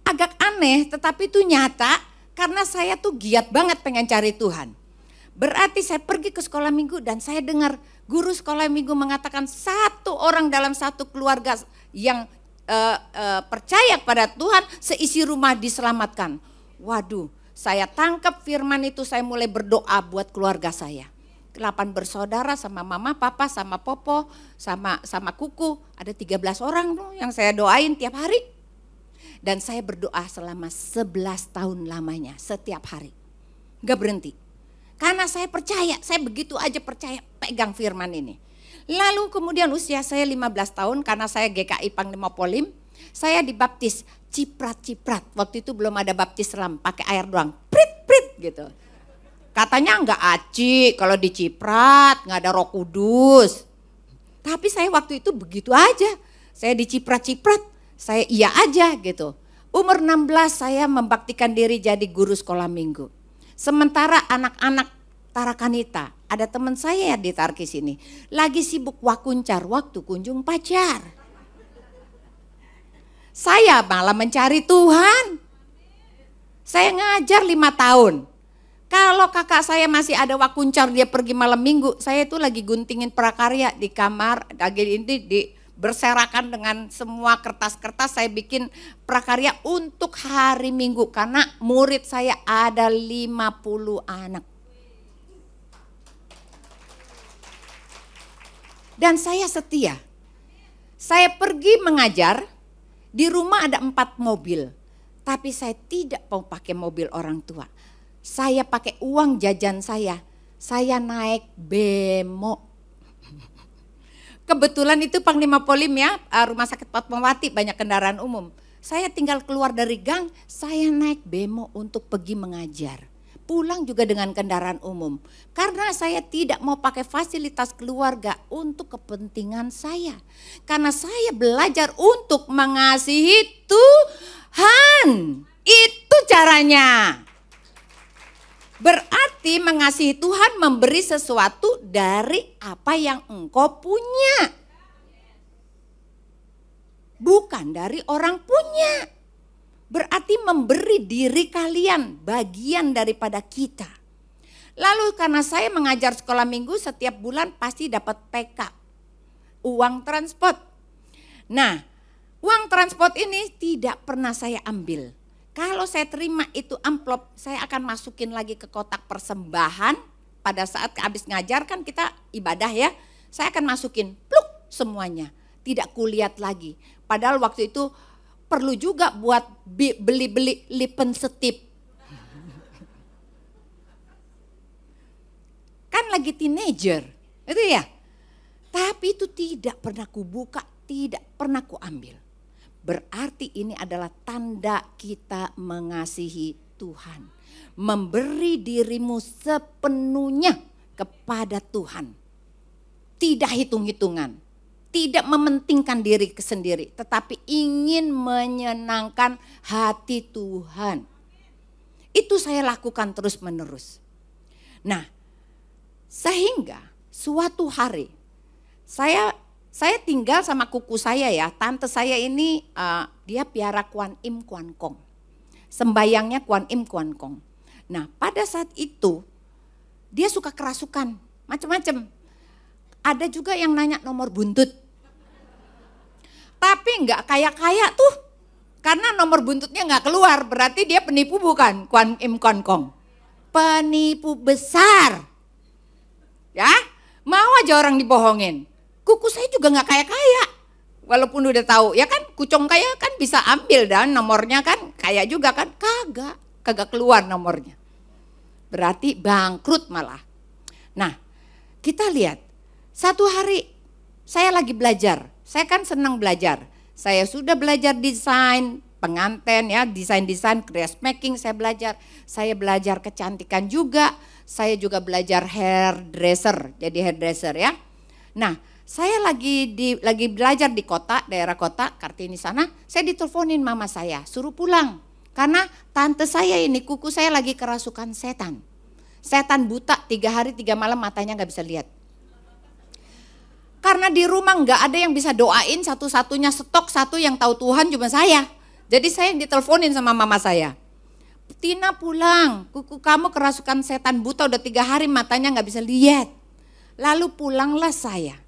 F: Agak aneh tetapi itu nyata karena saya tuh giat banget pengen cari Tuhan. Berarti saya pergi ke sekolah minggu dan saya dengar guru sekolah minggu mengatakan satu orang dalam satu keluarga yang percaya kepada Tuhan seisi rumah diselamatkan. Waduh, saya tangkap firman itu, saya mulai berdoa buat keluarga saya. 8 bersaudara sama mama, papa, sama popo, sama kuku. Ada 13 orang tuh yang saya doain tiap hari. Dan saya berdoa selama 11 tahun lamanya setiap hari. Gak berhenti. Karena saya percaya, saya begitu aja percaya pegang firman ini. Lalu kemudian usia saya 15 tahun karena saya GKI Panglima Polim. Saya dibaptis ciprat-ciprat. Waktu itu belum ada baptis selam, pakai air doang. Prit-prit gitu. Katanya enggak aci kalau diciprat, enggak ada Roh Kudus. Tapi saya waktu itu begitu aja. Saya diciprat-ciprat, saya iya aja gitu. Umur 16 saya membaktikan diri jadi guru sekolah minggu. Sementara anak-anak Tarakanita, ada teman saya di Tarkis ini, lagi sibuk wakuncar waktu kunjung pacar. Saya malah mencari Tuhan. Saya ngajar 5 tahun. Kalau kakak saya masih ada wakuncar dia pergi malam minggu, saya itu lagi guntingin prakarya di kamar, lagi ini berserakan dengan semua kertas-kertas saya bikin prakarya untuk hari Minggu karena murid saya ada 50 anak. Dan saya setia. Saya pergi mengajar, di rumah ada 4 mobil, tapi saya tidak mau pakai mobil orang tua. Saya pakai uang jajan saya naik bemo. Kebetulan itu Panglima Polim ya, Rumah Sakit Fatmawati banyak kendaraan umum. Saya tinggal keluar dari gang, saya naik bemo untuk pergi mengajar. Pulang juga dengan kendaraan umum. Karena saya tidak mau pakai fasilitas keluarga untuk kepentingan saya. Karena saya belajar untuk mengasihi Tuhan. Itu caranya. Berarti mengasihi Tuhan memberi sesuatu dari apa yang engkau punya. Bukan dari orang punya. Berarti memberi diri kalian bagian daripada kita. Lalu karena saya mengajar sekolah minggu setiap bulan pasti dapat PK. Uang transport. Nah, uang transport ini tidak pernah saya ambil. Kalau saya terima itu amplop, saya akan masukin lagi ke kotak persembahan. Pada saat habis ngajar kan kita ibadah ya. Saya akan masukin pluk semuanya. Tidak kulihat lagi. Padahal waktu itu perlu juga buat beli-beli lipen setip. Kan lagi teenager, itu ya. Tapi itu tidak pernah kubuka, tidak pernah kuambil. Berarti ini adalah tanda kita mengasihi Tuhan. Memberi dirimu sepenuhnya kepada Tuhan. Tidak hitung-hitungan. Tidak mementingkan diri sendiri. Tetapi ingin menyenangkan hati Tuhan. Itu saya lakukan terus menerus. Nah, sehingga suatu hari saya tinggal sama kuku saya ya, tante saya ini dia piara Kuan Im Kuan Kong. Sembayangnya Kuan Im Kuan Kong. Nah pada saat itu dia suka kerasukan, macam-macam. Ada juga yang nanya nomor buntut. Tapi enggak kaya-kaya tuh, karena nomor buntutnya enggak keluar, berarti dia penipu bukan Kuan Im Kuan Kong. Penipu besar. Ya, mau aja orang dibohongin. Kuku saya juga nggak kaya-kaya, walaupun udah tahu ya kan kucong kaya kan bisa ambil dan nomornya kan kaya juga kan, kagak keluar nomornya. Berarti bangkrut malah. Nah kita lihat satu hari saya lagi belajar, saya kan senang belajar. Saya sudah belajar desain pengantin ya, desain dressmaking saya belajar kecantikan juga, saya juga belajar hairdresser, jadi hairdresser ya. Nah saya lagi belajar di kota, daerah kota, Kartini sana, saya diteleponin mama saya, suruh pulang. Karena tante saya ini, kuku saya lagi kerasukan setan. Setan buta 3 hari 3 malam matanya gak bisa lihat. Karena di rumah gak ada yang bisa doain, satu-satunya stok satu yang tahu Tuhan cuma saya. Jadi saya yang diteleponin sama mama saya. Tina pulang, kuku kamu kerasukan setan buta udah 3 hari matanya gak bisa lihat. Lalu pulanglah saya.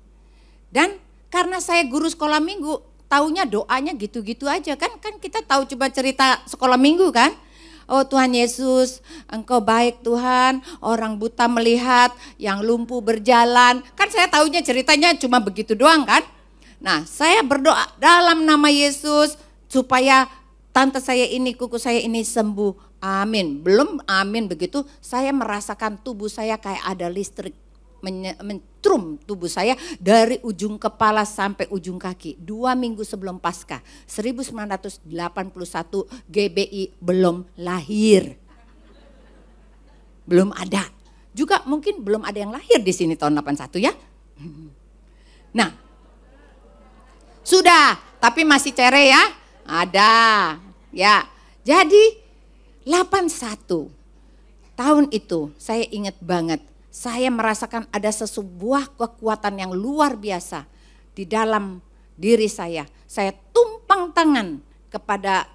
F: Dan karena saya guru sekolah minggu, taunya doanya gitu-gitu aja kan kita tahu coba cerita sekolah minggu kan. Oh Tuhan Yesus, Engkau baik Tuhan, orang buta melihat, yang lumpuh berjalan. Kan saya tahunya ceritanya cuma begitu doang kan. Nah saya berdoa dalam nama Yesus supaya tante saya ini, kuku saya ini sembuh. Amin. Belum amin begitu, saya merasakan tubuh saya kayak ada listrik. Mentrum tubuh saya dari ujung kepala sampai ujung kaki. 2 minggu sebelum Paskah 1981 GBI belum lahir. Belum ada. Juga mungkin belum ada yang lahir di sini tahun 81 ya. Nah, sudah, tapi masih cere ya. Ada. Ya. Jadi 81 tahun itu saya ingat banget. Saya merasakan ada sebuah kekuatan yang luar biasa di dalam diri saya. Saya tumpang tangan kepada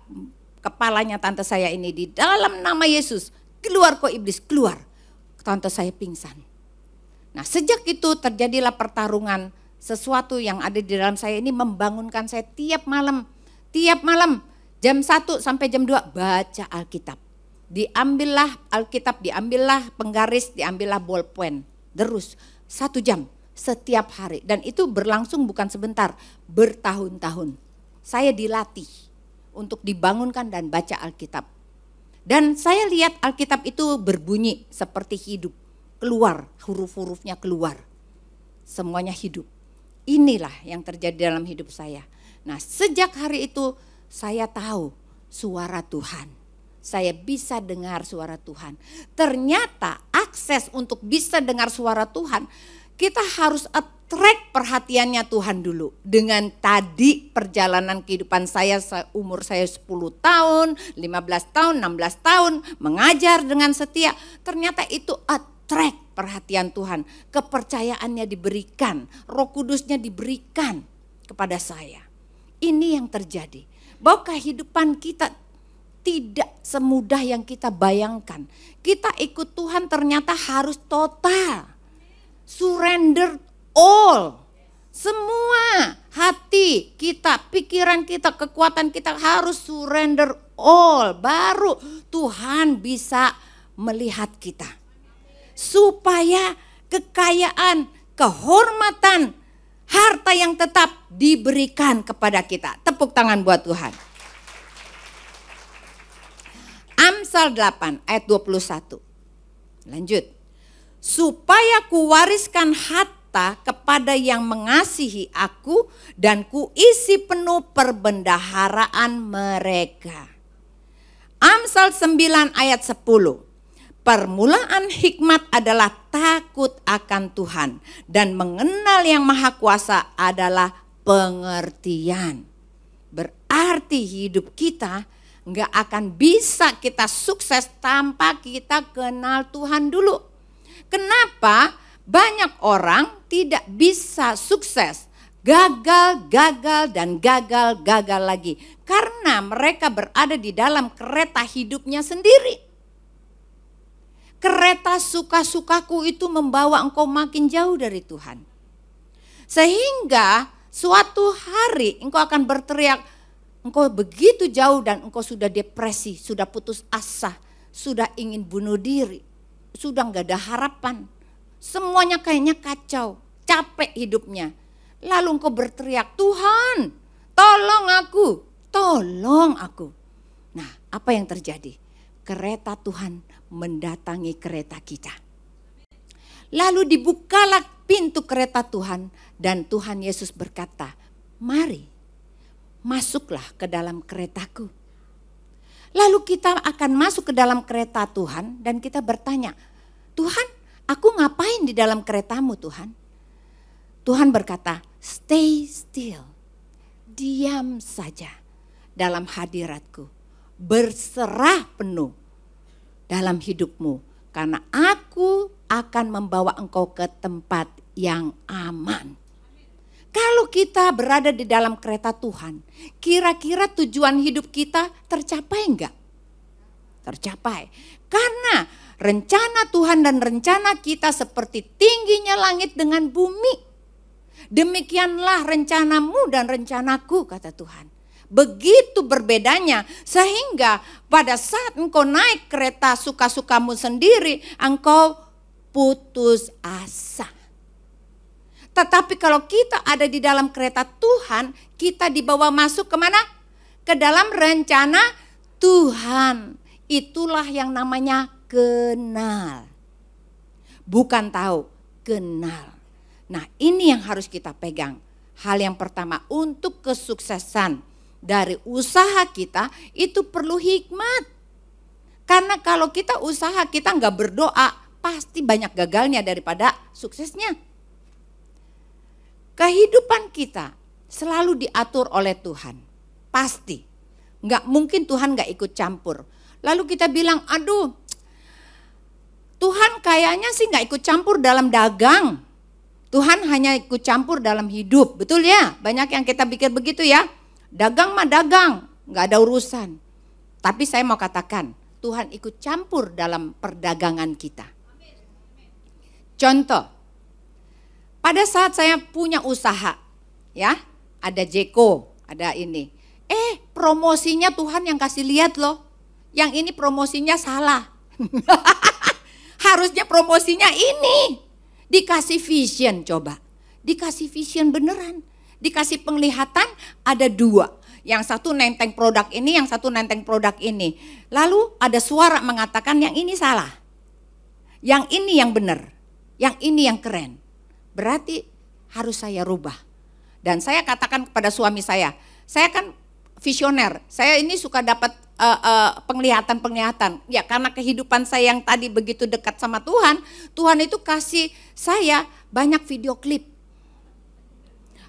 F: kepalanya tante saya ini di dalam nama Yesus. Keluar kau iblis, keluar. Tante saya pingsan. Nah sejak itu terjadilah pertarungan. Sesuatu yang ada di dalam saya ini membangunkan saya tiap malam. Tiap malam jam 1 sampai jam 2 baca Alkitab. Diambillah Alkitab, diambillah penggaris, diambillah bolpen. Terus 1 jam setiap hari. Dan itu berlangsung bukan sebentar, bertahun-tahun. Saya dilatih untuk dibangunkan dan baca Alkitab. Dan saya lihat Alkitab itu berbunyi seperti hidup. Keluar, huruf-hurufnya keluar. Semuanya hidup. Inilah yang terjadi dalam hidup saya. Nah sejak hari itu saya tahu suara Tuhan. Saya bisa dengar suara Tuhan. Ternyata akses untuk bisa dengar suara Tuhan, kita harus attract perhatiannya Tuhan dulu. Dengan tadi perjalanan kehidupan saya, umur saya 10 tahun, 15 tahun, 16 tahun, mengajar dengan setia. Ternyata itu attract perhatian Tuhan. Kepercayaannya diberikan, Roh Kudusnya diberikan kepada saya. Ini yang terjadi. Bahwa kehidupan kita tidak semudah yang kita bayangkan. Kita ikut Tuhan ternyata harus total. Surrender all. Semua hati kita, pikiran kita, kekuatan kita harus surrender all. Baru Tuhan bisa melihat kita. Supaya kekayaan, kehormatan, harta yang tetap diberikan kepada kita. Tepuk tangan buat Tuhan. Amsal 8 ayat 21. Lanjut. Supaya kuwariskan harta kepada yang mengasihi aku dan kuisi penuh perbendaharaan mereka. Amsal 9 ayat 10. Permulaan hikmat adalah takut akan Tuhan dan mengenal yang maha kuasa adalah pengertian. Berarti hidup kita nggak akan bisa kita sukses tanpa kita kenal Tuhan dulu. Kenapa banyak orang tidak bisa sukses? Gagal, dan gagal lagi. Karena mereka berada di dalam kereta hidupnya sendiri. Kereta suka-sukaku itu membawa engkau makin jauh dari Tuhan. Sehingga suatu hari engkau akan berteriak, engkau begitu jauh dan engkau sudah depresi, sudah putus asa, sudah ingin bunuh diri, sudah gak ada harapan. Semuanya kayaknya kacau, capek hidupnya. Lalu engkau berteriak, Tuhan tolong aku, tolong aku. Nah apa yang terjadi? Kereta Tuhan mendatangi kereta kita. Lalu dibukalah pintu kereta Tuhan dan Tuhan Yesus berkata, mari. Masuklah ke dalam keretaku. Lalu kita akan masuk ke dalam kereta Tuhan dan kita bertanya, Tuhan, aku ngapain di dalam keretamu Tuhan? Tuhan berkata, stay still, diam saja dalam hadiratku, berserah penuh dalam hidupmu, karena aku akan membawa engkau ke tempat yang aman. Kalau kita berada di dalam kereta Tuhan, kira-kira tujuan hidup kita tercapai enggak? Tercapai. Karena rencana Tuhan dan rencana kita seperti tingginya langit dengan bumi. Demikianlah rencanamu dan rencanaku, kata Tuhan. Begitu berbedanya, sehingga pada saat engkau naik kereta suka-sukamu sendiri, engkau putus asa. Tetapi kalau kita ada di dalam kereta Tuhan, kita dibawa masuk kemana? Ke dalam rencana Tuhan. Itulah yang namanya kenal. Bukan tahu, kenal. Nah, ini yang harus kita pegang. Hal yang pertama, untuk kesuksesan dari usaha kita itu perlu hikmat. Karena kalau kita usaha, kita nggak berdoa, pasti banyak gagalnya daripada suksesnya. Kehidupan kita selalu diatur oleh Tuhan. Pasti. Nggak mungkin Tuhan nggak ikut campur. Lalu kita bilang, aduh Tuhan kayaknya sih nggak ikut campur dalam dagang. Tuhan hanya ikut campur dalam hidup. Betul ya? Banyak yang kita pikir begitu ya. Dagang mah dagang, nggak ada urusan. Tapi saya mau katakan, Tuhan ikut campur dalam perdagangan kita. Contoh, pada saat saya punya usaha, ya, ada Jeko, ada ini. Promosinya Tuhan yang kasih lihat loh. Yang ini promosinya salah. Harusnya promosinya ini. Dikasih vision coba. Dikasih vision beneran. Dikasih penglihatan ada 2. Yang satu nenteng produk ini, yang satu nenteng produk ini. Lalu ada suara mengatakan yang ini salah. Yang ini yang benar. Yang ini yang keren. Berarti harus saya rubah. Dan saya katakan kepada suami saya kan visioner. Saya ini suka dapat penglihatan. Ya karena kehidupan saya yang tadi begitu dekat sama Tuhan. Tuhan itu kasih saya banyak video klip.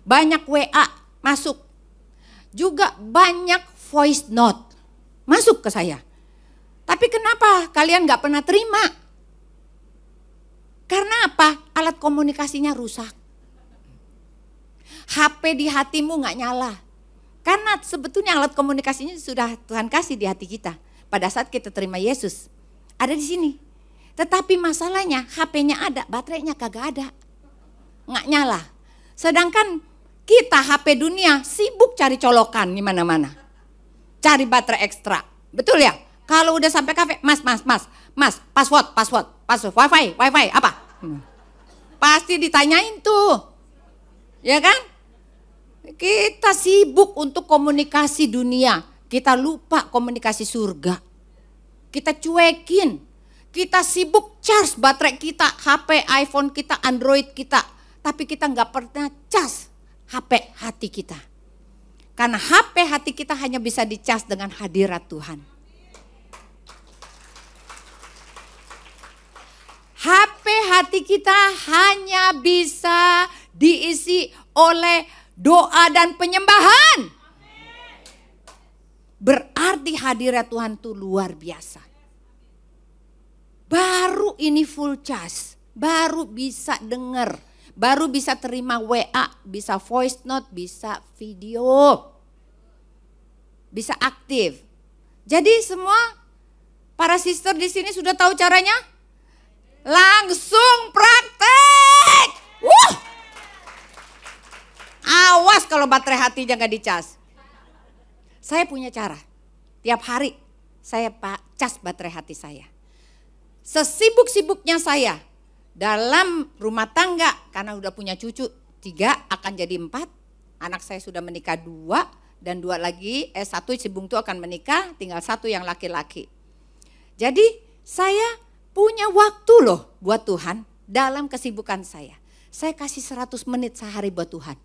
F: Banyak WA masuk. Juga banyak voice note masuk ke saya. Tapi kenapa kalian gak pernah terima? Karena apa? Alat komunikasinya rusak. HP di hatimu gak nyala. Karena sebetulnya alat komunikasinya sudah Tuhan kasih di hati kita. Pada saat kita terima Yesus. Ada di sini. Tetapi masalahnya HP-nya ada, baterainya kagak ada. Gak nyala. Sedangkan kita HP dunia sibuk cari colokan di mana-mana. Cari baterai ekstra. Betul ya? Kalau udah sampai kafe, mas, password, wifi, apa? Pasti ditanyain tuh. Ya kan? Kita sibuk untuk komunikasi dunia. Kita lupa komunikasi surga. Kita cuekin. Kita sibuk charge baterai kita, HP, iPhone kita, Android kita. Tapi kita nggak pernah cas HP hati kita. Karena HP hati kita hanya bisa dicas dengan hadirat Tuhan. HP hati kita hanya bisa diisi oleh doa dan penyembahan. Berarti hadirat Tuhan itu luar biasa. Baru ini full charge, baru bisa dengar, baru bisa terima WA, bisa voice note, bisa video, bisa aktif. Jadi semua para sister di sini sudah tahu caranya? Langsung praktek. Awas kalau baterai hatinya gak dicas. Saya punya cara. Tiap hari saya cas baterai hati saya. Sesibuk-sibuknya saya dalam rumah tangga, karena udah punya cucu 3 akan jadi 4. Anak saya sudah menikah 2 dan 2 lagi, 1 si Bungtu akan menikah, tinggal 1 yang laki-laki. Jadi saya punya waktu loh buat Tuhan dalam kesibukan saya. Saya kasih 100 menit sehari buat Tuhan.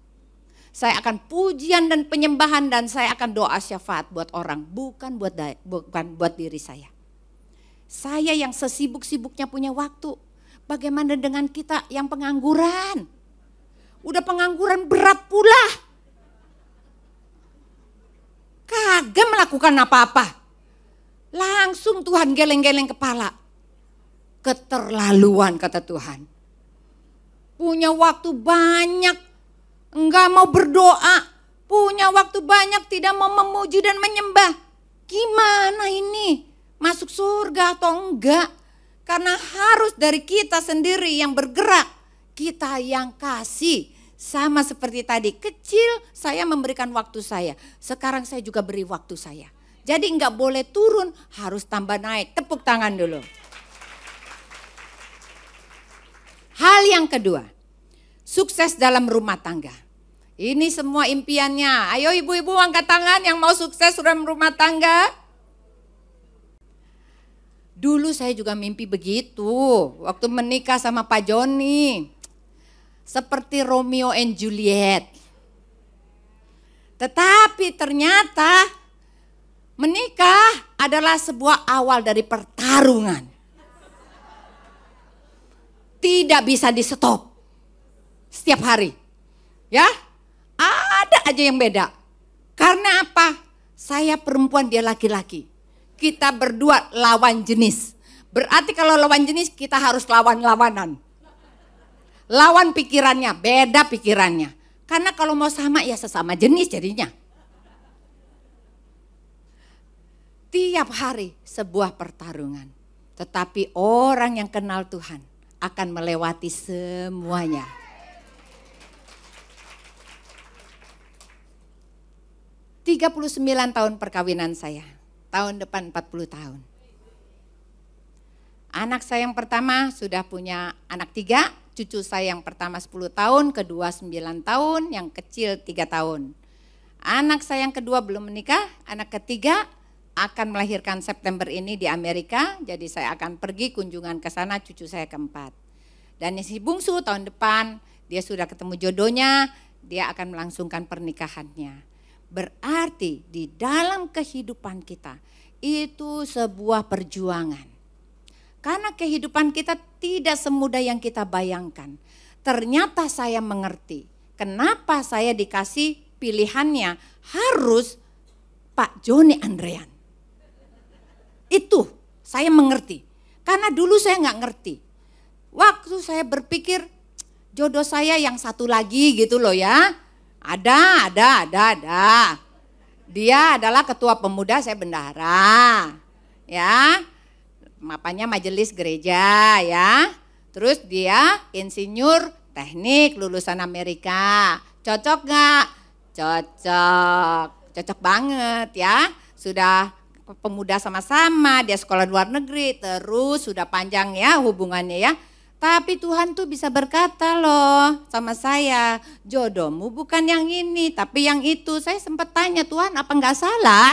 F: Saya akan pujian dan penyembahan dan saya akan doa syafaat buat orang, bukan buat diri saya. Saya yang sesibuk-sibuknya punya waktu. Bagaimana dengan kita yang pengangguran? Udah pengangguran berat pula. Kagak melakukan apa-apa. Langsung Tuhan geleng-geleng kepala. Keterlaluan kata Tuhan. Punya waktu banyak, enggak mau berdoa. Punya waktu banyak, tidak mau memuji dan menyembah. Gimana ini? Masuk surga atau enggak? Karena harus dari kita sendiri yang bergerak. Kita yang kasih Sama seperti tadi, kecil saya memberikan waktu saya. Sekarang saya juga beri waktu saya. Jadi enggak boleh turun, harus tambah naik. Tepuk tangan dulu. Hal yang kedua, sukses dalam rumah tangga. Ini semua impiannya. Ayo ibu-ibu angkat tangan yang mau sukses dalam rumah tangga. Dulu saya juga mimpi begitu, waktu menikah sama Pak Joni. Seperti Romeo and Juliet. Tetapi ternyata menikah adalah sebuah awal dari pertarungan. Tidak bisa di stop setiap hari. Ya, ada aja yang beda. Karena apa? Saya perempuan, dia laki-laki. Kita berdua lawan jenis. Berarti kalau lawan jenis kita harus lawan-lawanan. Lawan pikirannya, beda pikirannya. Karena kalau mau sama ya sesama jenis jadinya. Tiap hari sebuah pertarungan. Tetapi orang yang kenal Tuhan akan melewati semuanya. ...39 tahun perkawinan saya. Tahun depan 40 tahun. Anak saya yang pertama sudah punya anak 3, cucu saya yang pertama 10 tahun, kedua 9 tahun, yang kecil 3 tahun. Anak saya yang kedua belum menikah, anak ketiga akan melahirkan September ini di Amerika, jadi saya akan pergi kunjungan ke sana, cucu saya keempat. Dan yang si bungsu tahun depan, dia sudah ketemu jodohnya, dia akan melangsungkan pernikahannya. Berarti di dalam kehidupan kita itu sebuah perjuangan. Karena kehidupan kita tidak semudah yang kita bayangkan. Ternyata saya mengerti kenapa saya dikasih pilihannya harus Pak Joni Andrean. Itu saya mengerti. Karena dulu saya nggak ngerti. Waktu saya berpikir jodoh saya yang satu lagi gitu loh ya. Ada. Dia adalah ketua pemuda, saya bendahara. Ya, mapanya majelis gereja ya. Terus dia insinyur teknik lulusan Amerika. Cocok gak? Cocok banget ya. Sudah pemuda sama-sama, dia sekolah luar negeri, terus sudah panjang ya hubungannya ya. Tapi Tuhan tuh bisa berkata loh sama saya, jodohmu bukan yang ini tapi yang itu. Saya sempat tanya, Tuhan apa enggak salah?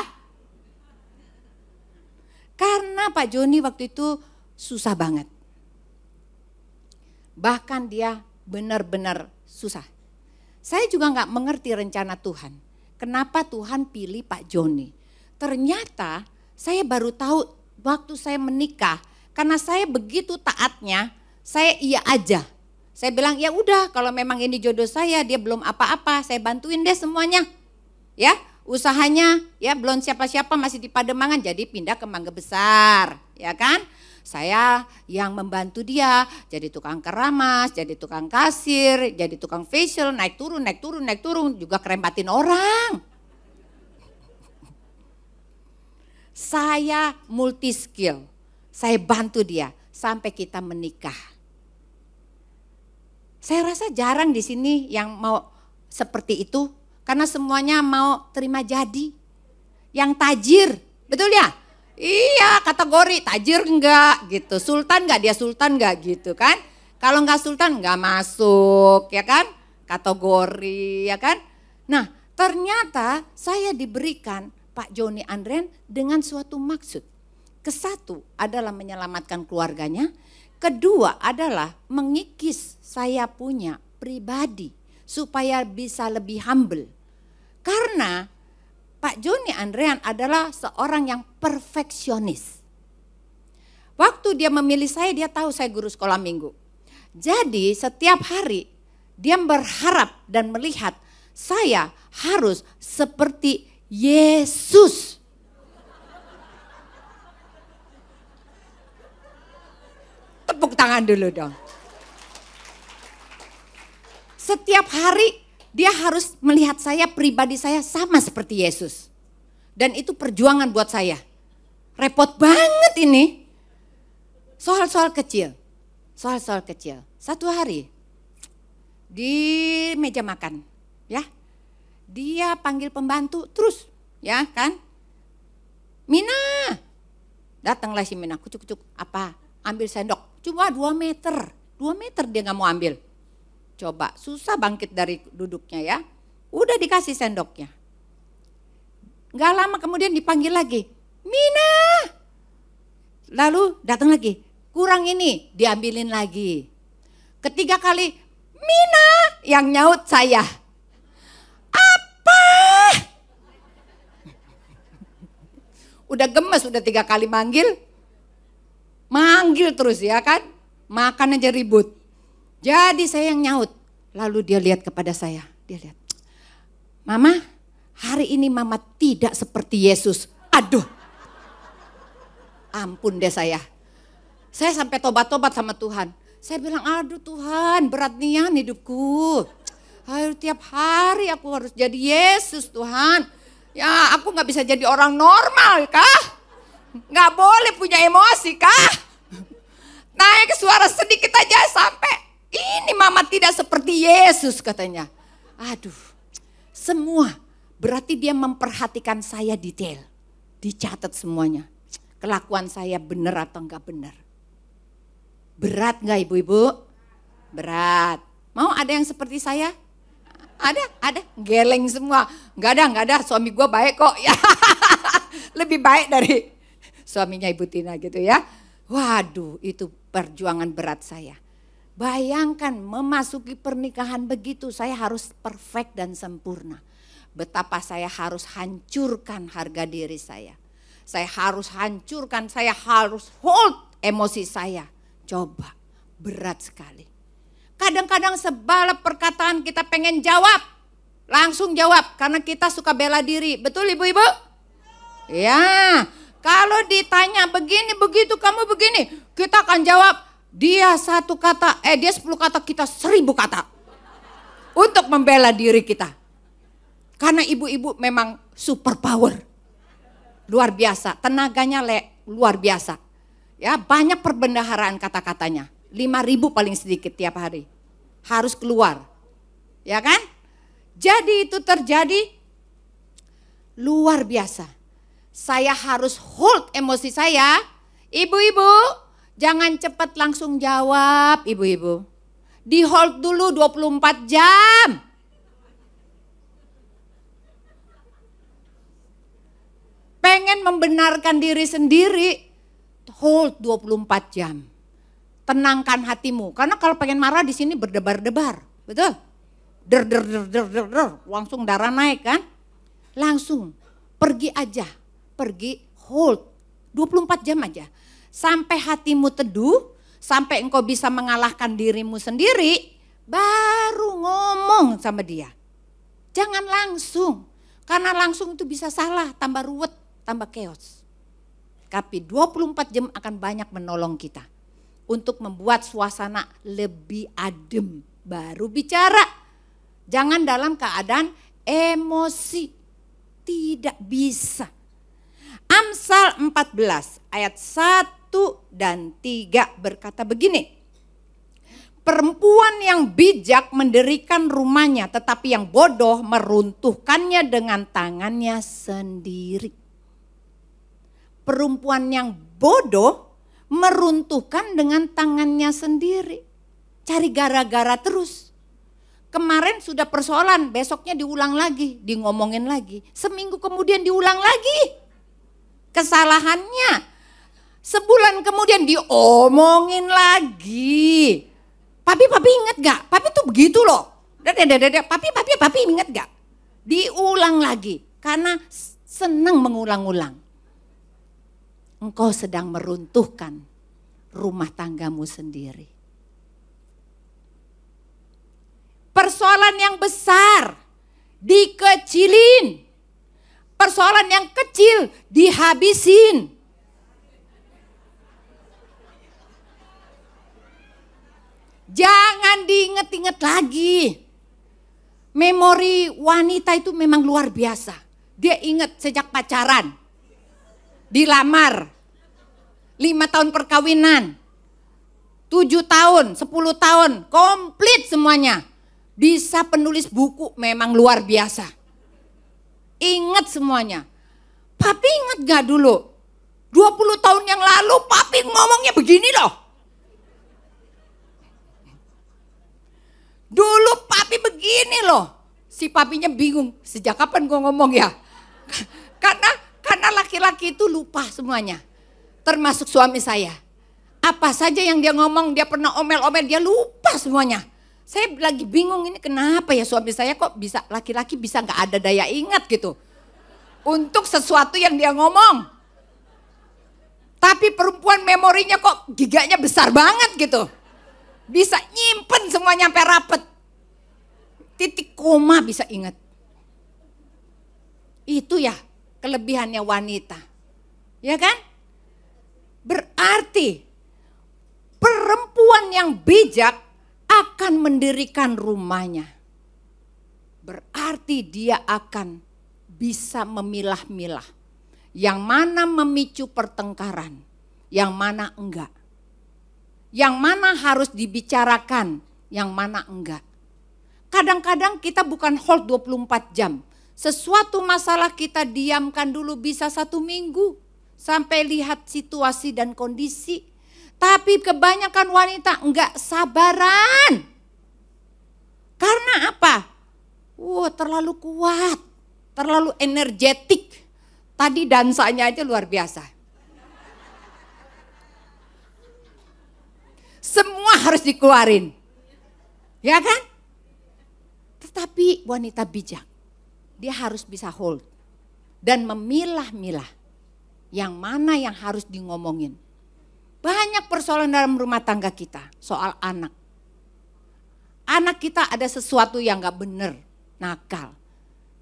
F: Karena Pak Joni waktu itu susah banget. Bahkan dia benar-benar susah. Saya juga enggak mengerti rencana Tuhan. Kenapa Tuhan pilih Pak Joni? Ternyata saya baru tahu waktu saya menikah. Karena saya begitu taatnya, saya iya aja. Saya bilang ya udah kalau memang ini jodoh saya, dia belum apa-apa, saya bantuin deh semuanya. Ya, usahanya ya belum siapa-siapa masih di Pademangan jadi pindah ke Mangga Besar, ya kan? Saya yang membantu dia jadi tukang keramas, jadi tukang kasir, jadi tukang facial, naik turun, juga kerempatin orang. Saya multi skill, saya bantu dia sampai kita menikah. Saya rasa jarang di sini yang mau seperti itu karena semuanya mau terima jadi. Yang tajir, betul ya? Iya, kategori tajir enggak gitu, sultan enggak, dia sultan enggak gitu kan. Kalau enggak sultan enggak masuk ya kan, kategori ya kan. Nah ternyata saya diberikan Pak Joni Andrean dengan suatu maksud. Kesatu adalah menyelamatkan keluarganya, kedua adalah mengikis saya punya pribadi supaya bisa lebih humble. Karena Pak Joni Andrean adalah seorang yang perfeksionis. Waktu dia memilih saya, dia tahu saya guru sekolah minggu. Jadi setiap hari dia berharap dan melihat saya harus seperti Yesus. Tepuk tangan dulu dong. Setiap hari dia harus melihat saya, pribadi saya sama seperti Yesus. Dan itu perjuangan buat saya. Repot banget ini. Soal-soal kecil. Satu hari di meja makan, ya. Dia panggil pembantu terus, ya kan? Mina, datanglah si Mina, kucuk-kucuk, apa? Ambil sendok, cuma 2 meter, 2 meter dia nggak mau ambil. Coba, susah bangkit dari duduknya ya. Udah dikasih sendoknya. Nggak lama kemudian dipanggil lagi, Mina. Lalu datang lagi, kurang ini, diambilin lagi. Ketiga kali, Mina, yang nyaut saya. Apa? Udah gemes, udah 3 kali manggil terus ya kan. Makan aja ribut. Jadi saya yang nyaut. Lalu dia lihat kepada saya, dia lihat. Mama, hari ini mama tidak seperti Yesus. Aduh. Ampun deh saya. Saya sampai tobat-tobat sama Tuhan. Saya bilang, aduh Tuhan, berat nian hidupku. Aduh, tiap hari aku harus jadi Yesus Tuhan. Ya aku gak bisa jadi orang normal kah? Gak boleh punya emosi kah? Naik suara sedikit aja sampai ini mama tidak seperti Yesus katanya. Aduh, semua berarti dia memperhatikan saya detail. Dicatat semuanya. Kelakuan saya benar atau enggak benar. Berat gak ibu-ibu? Berat. Mau ada yang seperti saya? Ada. Geleng semua. Enggak ada. Suami gue baik kok. Ya, lebih baik dari suaminya Ibu Tina gitu ya. Waduh, itu perjuangan berat saya. Bayangkan memasuki pernikahan begitu, saya harus perfect dan sempurna. Betapa saya harus hancurkan harga diri saya. Saya harus hancurkan, saya harus hold emosi saya. Coba, berat sekali. Kadang-kadang sebalap perkataan kita pengen jawab. Langsung jawab, karena kita suka bela diri. Betul ibu-ibu? Ya, kalau ditanya begini, begitu, kamu begini. Kita akan jawab, dia 1 kata, dia 10 kata, kita 1000 kata. Untuk membela diri kita. Karena ibu-ibu memang super power. Luar biasa, tenaganya luar biasa. Ya, banyak perbendaharaan kata-katanya. 5.000 paling sedikit tiap hari. Harus keluar. Ya kan? Jadi itu terjadi luar biasa. Saya harus hold emosi saya. Ibu-ibu, jangan cepat langsung jawab, ibu-ibu. Di hold dulu 24 jam. Pengen membenarkan diri sendiri, hold 24 jam. Tenangkan hatimu, karena kalau pengen marah di sini berdebar-debar, betul? Der, langsung darah naik kan? Langsung pergi aja, pergi hold 24 jam aja. Sampai hatimu teduh, sampai engkau bisa mengalahkan dirimu sendiri, baru ngomong sama dia. Jangan langsung, karena langsung itu bisa salah, tambah ruwet, tambah chaos. Tapi 24 jam akan banyak menolong kita. Untuk membuat suasana lebih adem, baru bicara. Jangan dalam keadaan emosi, tidak bisa. Amsal 14 ayat 1 dan 3 berkata begini. Perempuan yang bijak mendirikan rumahnya, tetapi yang bodoh meruntuhkannya dengan tangannya sendiri. Perempuan yang bodoh meruntuhkan dengan tangannya sendiri. Cari gara-gara terus. Kemarin sudah persoalan, besoknya diulang lagi, di ngomongin lagi. Seminggu kemudian diulang lagi. Kesalahannya. Sebulan kemudian diomongin lagi. Papi inget gak? Papi tuh begitu loh. Papi inget gak? Diulang lagi. Karena senang mengulang-ulang. Engkau sedang meruntuhkan rumah tanggamu sendiri. Persoalan yang besar dikecilin. Persoalan yang kecil dihabisin. Jangan diinget-inget lagi. Memori wanita itu memang luar biasa. Dia ingat sejak pacaran. Dilamar, 5 tahun perkawinan, 7 tahun, 10 tahun, komplit semuanya. bisa penulis buku, memang luar biasa. Ingat semuanya. Papi ingat gak dulu? 20 tahun yang lalu papi ngomongnya begini loh. Dulu papi begini loh. Si papinya bingung, sejak kapan gue ngomong ya? Karena laki-laki itu lupa semuanya. Termasuk suami saya. Apa saja yang dia ngomong, dia pernah omel-omel, dia lupa semuanya. Saya lagi bingung ini kenapa ya suami saya kok bisa, laki-laki bisa gak ada daya ingat gitu. Untuk sesuatu yang dia ngomong. Tapi perempuan memorinya kok giganya besar banget gitu. Bisa nyimpen semuanya sampai rapet. Titik koma bisa ingat. Itu ya kelebihannya wanita. Ya kan? Berarti perempuan yang bijak akan mendirikan rumahnya. Berarti dia akan bisa memilah-milah. Yang mana memicu pertengkaran, yang mana enggak. Yang mana harus dibicarakan, yang mana enggak. Kadang-kadang kita bukan hold 24 jam. Sesuatu masalah kita diamkan dulu bisa 1 minggu. Sampai lihat situasi dan kondisi. Tapi kebanyakan wanita enggak sabaran. Karena apa? Terlalu kuat, terlalu energetik. Tadi dansanya aja luar biasa. Semua harus dikeluarin. Ya kan? Tetapi wanita bijak, dia harus bisa hold. Dan memilah-milah yang mana yang harus di ngomongin. Banyak persoalan dalam rumah tangga kita, soal anak. Anak kita ada sesuatu yang gak benar, nakal.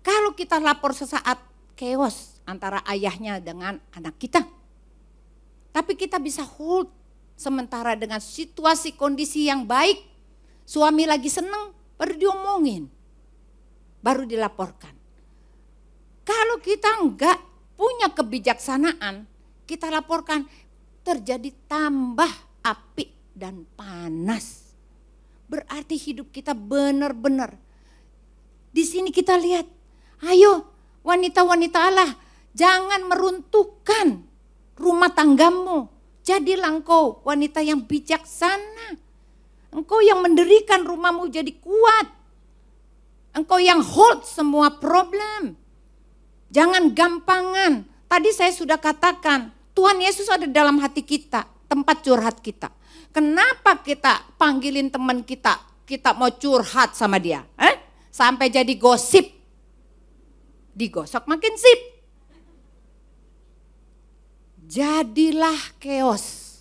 F: Kalau kita lapor sesaat, chaos antara ayahnya dengan anak kita. Tapi kita bisa hold sementara dengan situasi kondisi yang baik. Suami lagi seneng, baru diomongin, baru dilaporkan. Kalau kita enggak punya kebijaksanaan, kita laporkan, terjadi tambah api dan panas. Berarti hidup kita benar-benar. Di sini kita lihat, ayo wanita-wanita Allah, jangan meruntuhkan rumah tanggamu. Jadilah engkau wanita yang bijaksana. Engkau yang mendirikan rumahmu jadi kuat. Engkau yang hold semua problem. Jangan gampangan. Tadi saya sudah katakan, Tuhan Yesus ada dalam hati kita, tempat curhat kita. Kenapa kita panggilin teman kita, kita mau curhat sama dia? Sampai jadi gosip. Digosok makin sip. Jadilah chaos.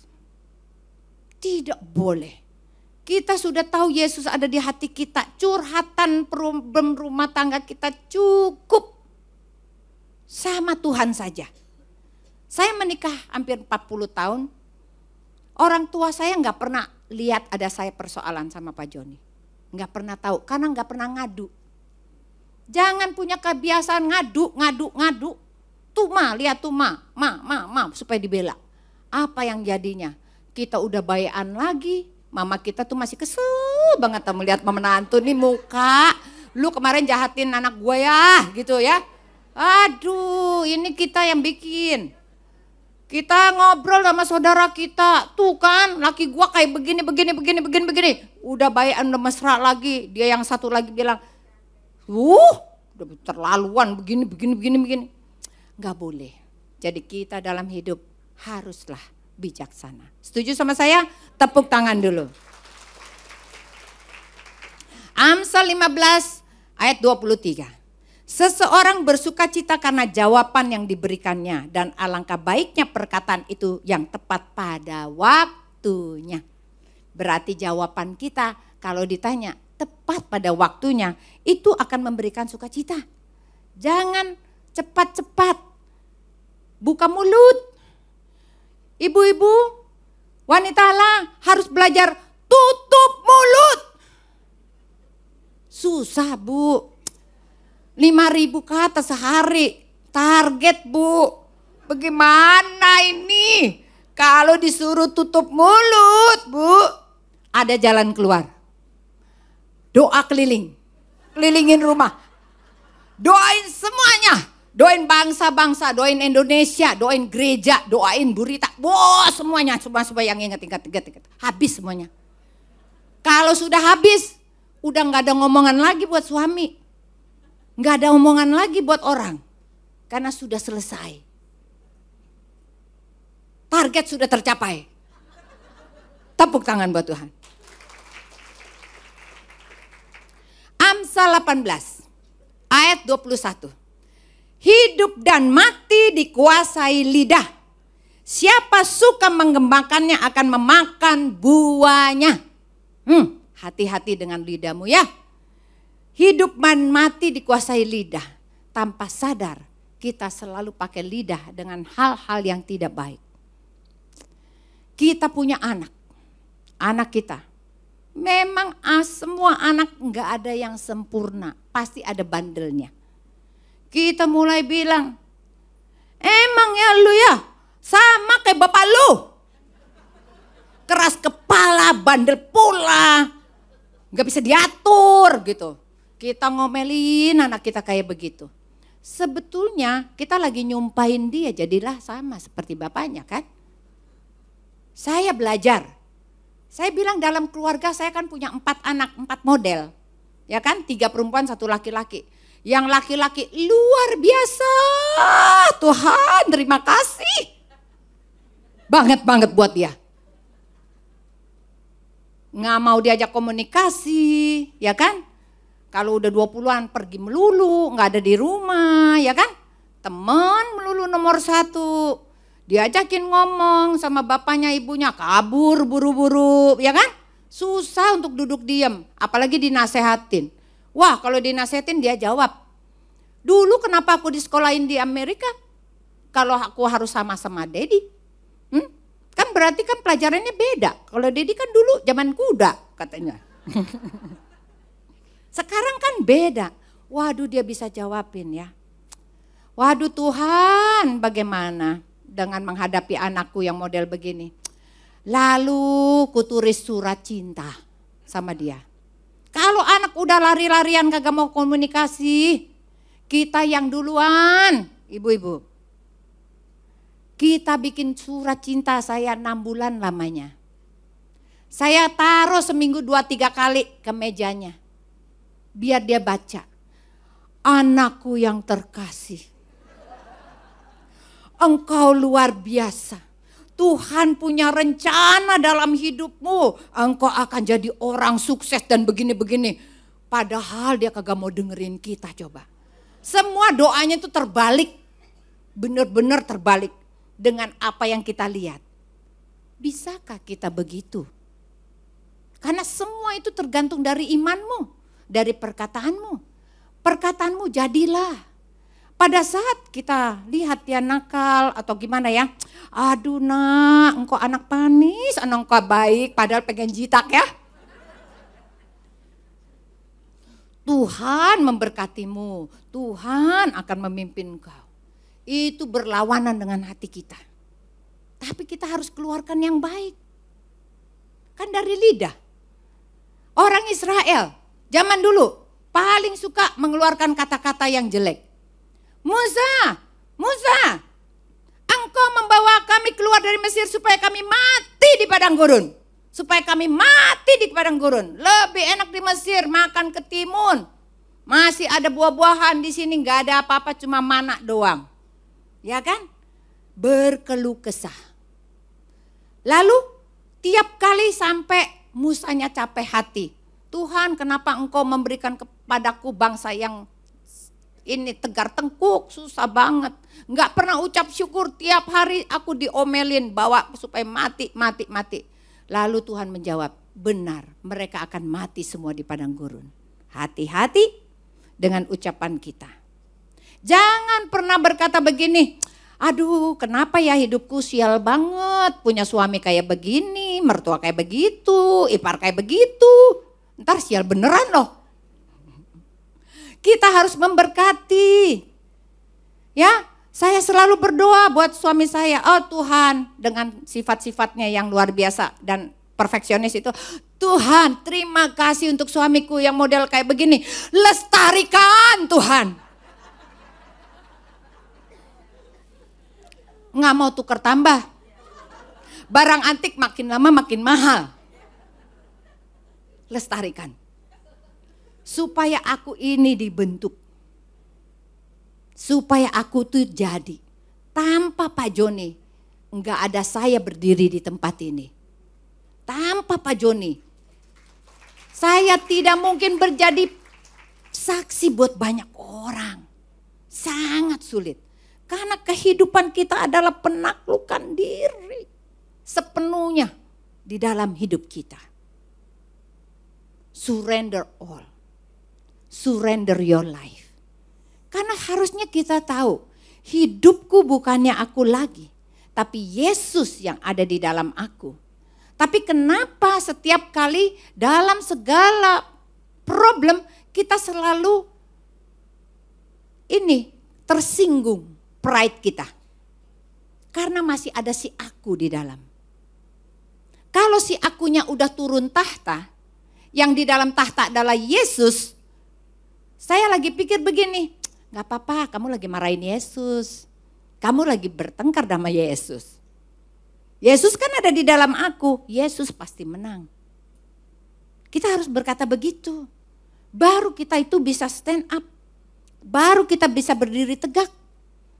F: Tidak boleh. Kita sudah tahu Yesus ada di hati kita. Curhatan problem rumah tangga kita cukup sama Tuhan saja. Saya menikah hampir 40 tahun. Orang tua saya nggak pernah lihat ada saya persoalan sama Pak Joni. Nggak pernah tahu karena nggak pernah ngadu. Jangan punya kebiasaan ngadu. Tuma, lihat Tuma, ma, supaya dibela. Apa yang jadinya? Kita udah bayaan lagi. Mama kita tuh masih kesel banget melihat mama menantu nih muka. Lu kemarin jahatin anak gue ya gitu ya. Aduh ini kita yang bikin. Kita ngobrol sama saudara kita. Tuh kan laki gue kayak begini. Udah bayaan udah mesra lagi. Dia yang satu lagi bilang. Udah terlaluan begini. Gak boleh. Jadi kita dalam hidup haruslah bijaksana. Setuju sama saya? Tepuk tangan dulu. Amsal 15 ayat 23. Seseorang bersuka cita karena jawaban yang diberikannya dan alangkah baiknya perkataan itu yang tepat pada waktunya. Berarti jawaban kita kalau ditanya tepat pada waktunya itu akan memberikan sukacita. Jangan cepat-cepat buka mulut. Ibu-ibu, wanita Allah harus belajar tutup mulut. Susah Bu, 5.000 kata sehari, target Bu. Bagaimana ini? Kalau disuruh tutup mulut Bu, ada jalan keluar. Doa keliling. Kelilingin rumah. Doain semuanya. Doain bangsa-bangsa, doain Indonesia, doain gereja, doain Burita. Wah, semuanya, semua yang ingat. Habis semuanya. Kalau sudah habis, udah nggak ada ngomongan lagi buat suami. Nggak ada omongan lagi buat orang. Karena sudah selesai. Target sudah tercapai. Tepuk tangan buat Tuhan. Amsal 18 ayat 21. Hidup dan mati dikuasai lidah. Siapa suka mengembangkannya akan memakan buahnya. Hati-hati dengan lidahmu ya. Hidup dan mati dikuasai lidah. Tanpa sadar kita selalu pakai lidah dengan hal-hal yang tidak baik. Kita punya anak. Anak kita. Memang semua anak nggak ada yang sempurna. Pasti ada bandelnya. Kita mulai bilang, emang ya lu ya sama kayak bapak lu. Keras kepala, bandel pula. Gak bisa diatur gitu. Kita ngomelin anak kita kayak begitu. Sebetulnya kita lagi nyumpahin dia jadilah sama seperti bapaknya kan. Saya belajar. Saya bilang dalam keluarga saya kan punya 4 anak, 4 model. Ya kan, 3 perempuan, 1 laki-laki. Yang laki-laki luar biasa. Tuhan terima kasih. Banget buat dia. Nggak mau diajak komunikasi, ya kan? Kalau udah 20-an pergi melulu, nggak ada di rumah, ya kan? Teman melulu nomor 1. Diajakin ngomong sama bapaknya ibunya, kabur buru-buru, ya kan? Susah untuk duduk diam, apalagi dinasehatin. Wah, kalau dinasehatin dia jawab, dulu kenapa aku disekolahin di Amerika? Kalau aku harus sama-sama Dedi. Kan berarti kan pelajarannya beda. Kalau Dedi kan dulu zaman kuda katanya. Sekarang kan beda. Waduh dia bisa jawabin ya. Waduh Tuhan bagaimana dengan menghadapi anakku yang model begini. Lalu kutulis surat cinta sama dia. Kalau anak udah lari-larian kagak mau komunikasi, kita yang duluan, ibu-ibu. Kita bikin surat cinta saya 6 bulan lamanya. Saya taruh seminggu 2-3 kali ke mejanya. Biar dia baca. Anakku yang terkasih. Engkau luar biasa. Tuhan punya rencana dalam hidupmu. Engkau akan jadi orang sukses dan begini-begini. Padahal dia kagak mau dengerin kita coba. Semua doanya itu terbalik. Benar-benar terbalik dengan apa yang kita lihat. Bisakah kita begitu? Karena semua itu tergantung dari imanmu. Dari perkataanmu. Perkataanmu jadilah. Pada saat kita lihat dia nakal atau gimana ya. Aduh nak, engkau anak manis, engkau baik padahal pengen jitak ya. Tuhan memberkatimu, Tuhan akan memimpin engkau. Itu berlawanan dengan hati kita. Tapi kita harus keluarkan yang baik. Kan dari lidah. Orang Israel zaman dulu paling suka mengeluarkan kata-kata yang jelek. Musa, engkau membawa kami keluar dari Mesir supaya kami mati di padang gurun. Supaya kami mati di padang gurun. Lebih enak di Mesir makan ketimun. Masih ada buah-buahan di sini, nggak ada apa-apa cuma mana doang. Ya kan? Berkeluh kesah. Lalu tiap kali sampai Musanya capek hati. Tuhan kenapa engkau memberikan kepadaku bangsa yang ini tegar tengkuk, susah banget. Nggak pernah ucap syukur, tiap hari aku diomelin bawa supaya mati. Lalu Tuhan menjawab, benar mereka akan mati semua di padang gurun. Hati-hati dengan ucapan kita. Jangan pernah berkata begini, aduh kenapa ya hidupku sial banget, punya suami kayak begini, mertua kayak begitu, ipar kayak begitu. Ntar sial beneran loh. Kita harus memberkati. Ya, saya selalu berdoa buat suami saya. Oh Tuhan, dengan sifat-sifatnya yang luar biasa dan perfeksionis itu, Tuhan terima kasih untuk suamiku yang model kayak begini. Lestarikan Tuhan. Nggak mau tukar tambah. Barang antik makin lama makin mahal. Lestarikan. Supaya aku ini dibentuk. Supaya aku tuh jadi. Tanpa Pak Joni, enggak ada saya berdiri di tempat ini. Tanpa Pak Joni, saya tidak mungkin berjadi saksi buat banyak orang. Sangat sulit. Karena kehidupan kita adalah penaklukan diri. Sepenuhnya di dalam hidup kita. Surrender all. Surrender your life. Karena harusnya kita tahu, hidupku bukannya aku lagi, tapi Yesus yang ada di dalam aku. Tapi kenapa setiap kali dalam segala problem kita selalu tersinggung pride kita. Karena masih ada si aku di dalam. Kalau si akunya udah turun tahta, yang di dalam tahta adalah Yesus, saya lagi pikir begini, gak apa-apa, kamu lagi marahin Yesus. Kamu lagi bertengkar sama Yesus. Yesus kan ada di dalam aku. Yesus pasti menang. Kita harus berkata begitu. Baru kita itu bisa stand up. Baru kita bisa berdiri tegak.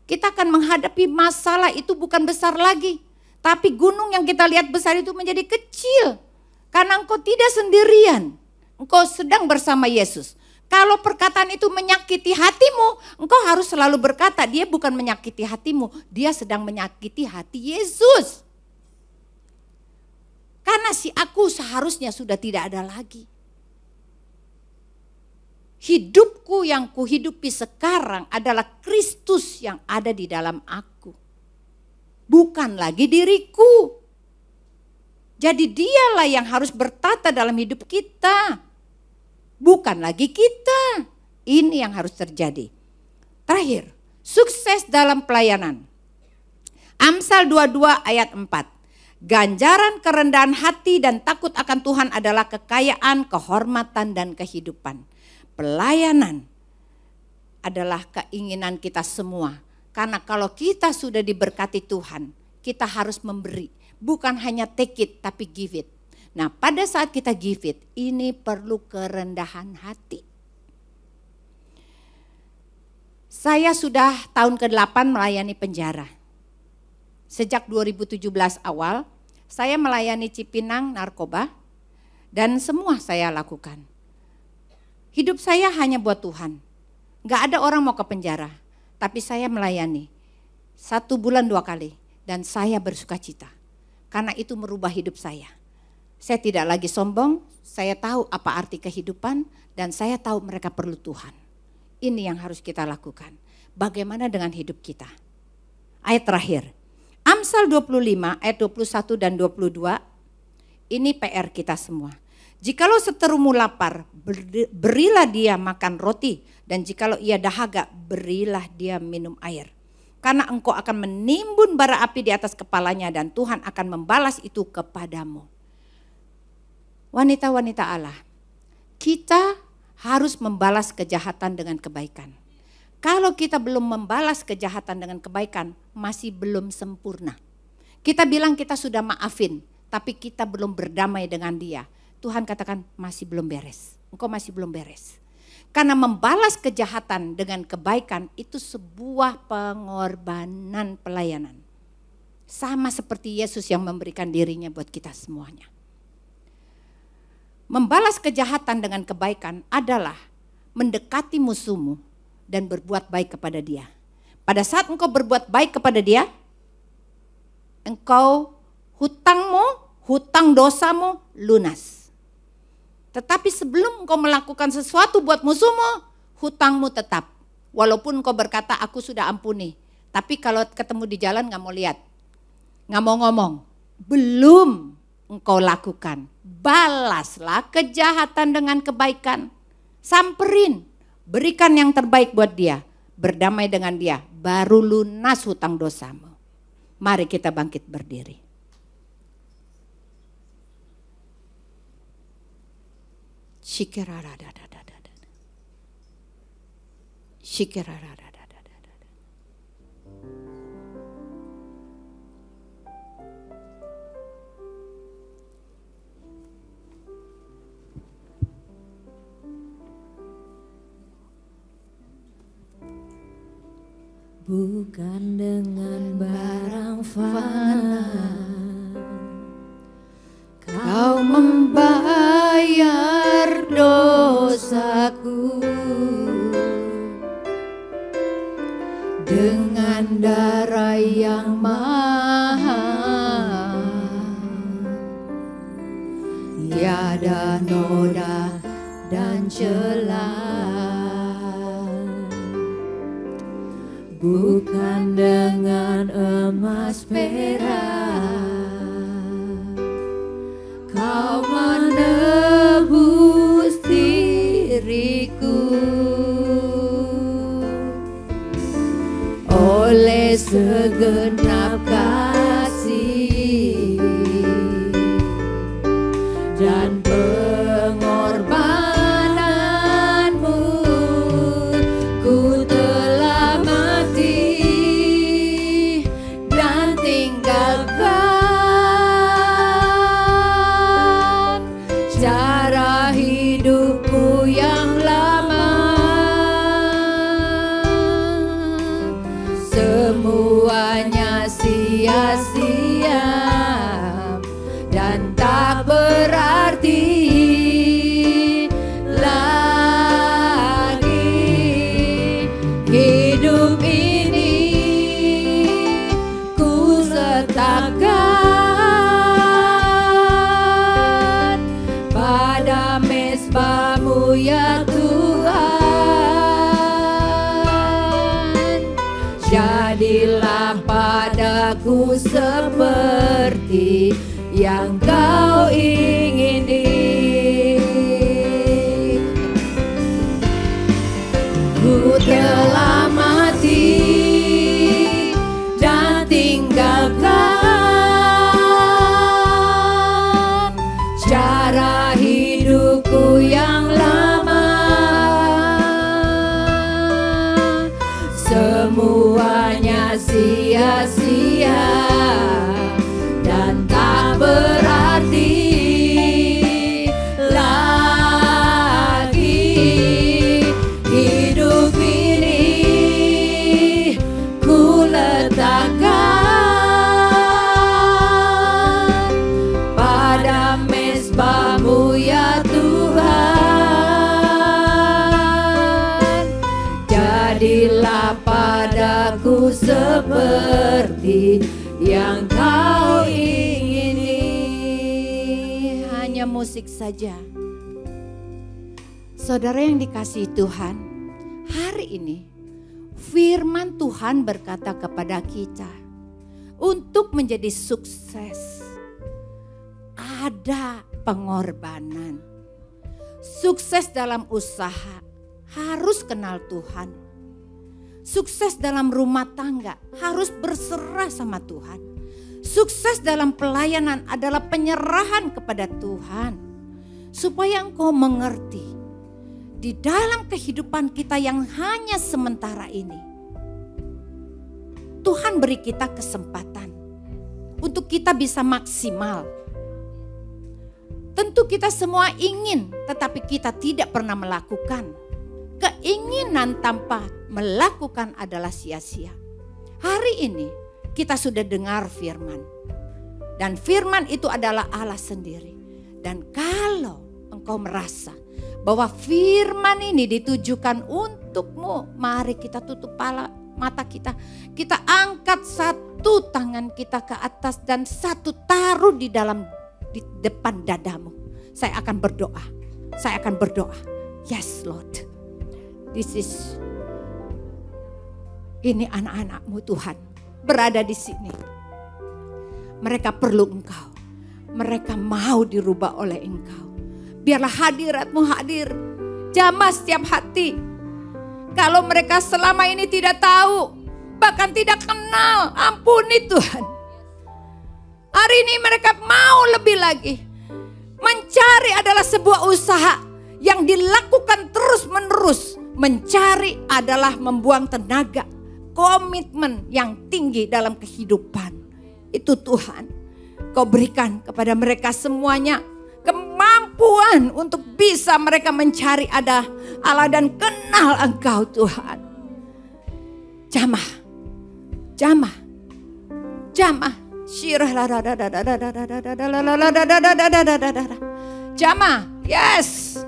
F: Kita akan menghadapi masalah itu bukan besar lagi. Tapi gunung yang kita lihat besar itu menjadi kecil. Karena engkau tidak sendirian. Engkau sedang bersama Yesus. Kalau perkataan itu menyakiti hatimu, engkau harus selalu berkata, dia bukan menyakiti hatimu, dia sedang menyakiti hati Yesus. Karena si aku seharusnya sudah tidak ada lagi. Hidupku yang kuhidupi sekarang adalah Kristus yang ada di dalam aku. Bukan lagi diriku. Jadi dialah yang harus bertata dalam hidup kita. Bukan lagi kita. Ini yang harus terjadi. Terakhir, sukses dalam pelayanan. Amsal 22 ayat 4. Ganjaran kerendahan hati dan takut akan Tuhan adalah kekayaan, kehormatan, dan kehidupan. Pelayanan adalah keinginan kita semua. Karena kalau kita sudah diberkati Tuhan, kita harus memberi. Bukan hanya take it, tapi give it. Nah, pada saat kita give it, ini perlu kerendahan hati. Saya sudah tahun ke-8 melayani penjara. Sejak 2017 awal, saya melayani Cipinang narkoba dan semua saya lakukan. Hidup saya hanya buat Tuhan. Gak ada orang mau ke penjara, tapi saya melayani 1 bulan 2 kali dan saya bersuka cita. Karena itu merubah hidup saya. Saya tidak lagi sombong, saya tahu apa arti kehidupan dan saya tahu mereka perlu Tuhan. Ini yang harus kita lakukan. Bagaimana dengan hidup kita? Ayat terakhir. Amsal 25 ayat 21 dan 22. Ini PR kita semua. Jikalau seterumu lapar, berilah dia makan roti. Dan jikalau ia dahaga, berilah dia minum air. Karena engkau akan menimbun bara api di atas kepalanya dan Tuhan akan membalas itu kepadamu. Wanita-wanita Allah, kita harus membalas kejahatan dengan kebaikan. Kalau kita belum membalas kejahatan dengan kebaikan, masih belum sempurna. Kita bilang kita sudah maafin, tapi kita belum berdamai dengan dia. Tuhan katakan masih belum beres, engkau masih belum beres. Karena membalas kejahatan dengan kebaikan itu sebuah pengorbanan pelayanan. Sama seperti Yesus yang memberikan dirinya buat kita semuanya. Membalas kejahatan dengan kebaikan adalah mendekati musuhmu dan berbuat baik kepada dia. Pada saat engkau berbuat baik kepada dia, engkau hutang dosamu lunas. Tetapi sebelum engkau melakukan sesuatu buat musuhmu, hutangmu tetap. Walaupun engkau berkata aku sudah ampuni, tapi kalau ketemu di jalan gak mau lihat, gak mau ngomong, belum engkau lakukan. Balaslah kejahatan dengan kebaikan. Samperin, berikan yang terbaik buat dia. Berdamai dengan dia, baru lunas hutang dosamu. Mari kita bangkit berdiri.
B: Bukan dengan barang fana
F: Kau membayar dosaku, dengan darah yang mahal, tiada noda dan celah.
B: Bukan dengan emas perak
F: Kau menebus diriku, oleh segenap kasih dan pengorbananmu, ku telah mati dan tinggalkan cara hidupku yang lama. Semuanya sia-sia dan tak berarti lagi. Hidup ini ku letakkan pada mezbah-Mu ya Tuhan. Jadilah padaku seperti yang Kau ingini. Ku telah mati dan tinggalkan cara hidupku yang lama. Semuanya sia-sia dan tak berarti lagi. Hidup ini ku letakkan pada mezbah-Mu ya Tuhan. Jadilah padaku seperti yang Kau ingini. Hanya musik saja. Saudara yang dikasihi Tuhan, hari ini firman Tuhan berkata kepada kita, untuk menjadi sukses ada pengorbanan. Sukses dalam usaha harus kenal Tuhan. Sukses dalam rumah tangga harus berserah sama Tuhan. Sukses dalam pelayanan adalah penyerahan kepada Tuhan. Supaya engkau mengerti, di dalam kehidupan kita yang hanya sementara ini, Tuhan beri kita kesempatan untuk kita bisa maksimal. Tentu kita semua ingin, tetapi kita tidak pernah melakukan. Keinginan tanpa melakukan adalah sia-sia. Hari ini kita sudah dengar firman. Dan firman itu adalah Allah sendiri. Dan kalau engkau merasa bahwa firman ini ditujukan untukmu, mari kita tutup mata kita. Kita angkat satu tangan kita ke atas dan satu taruh di depan dadamu. Saya akan berdoa. Saya akan berdoa. Yes Lord. Ini anak-anak-Mu Tuhan berada di sini. Mereka perlu Engkau. Mereka mau dirubah oleh Engkau. Biarlah hadirat-Mu hadir. Jamah setiap hati. Kalau mereka selama ini tidak tahu, bahkan tidak kenal, ampuni Tuhan. Hari ini mereka mau lebih lagi. Mencari adalah sebuah usaha yang dilakukan terus-menerus mencari adalah membuang tenaga, komitmen yang tinggi dalam kehidupan. Itu Tuhan, Kau berikan kepada mereka semuanya kemampuan untuk bisa mereka mencari Allah dan kenal Engkau Tuhan. Jamah, jamah, yes.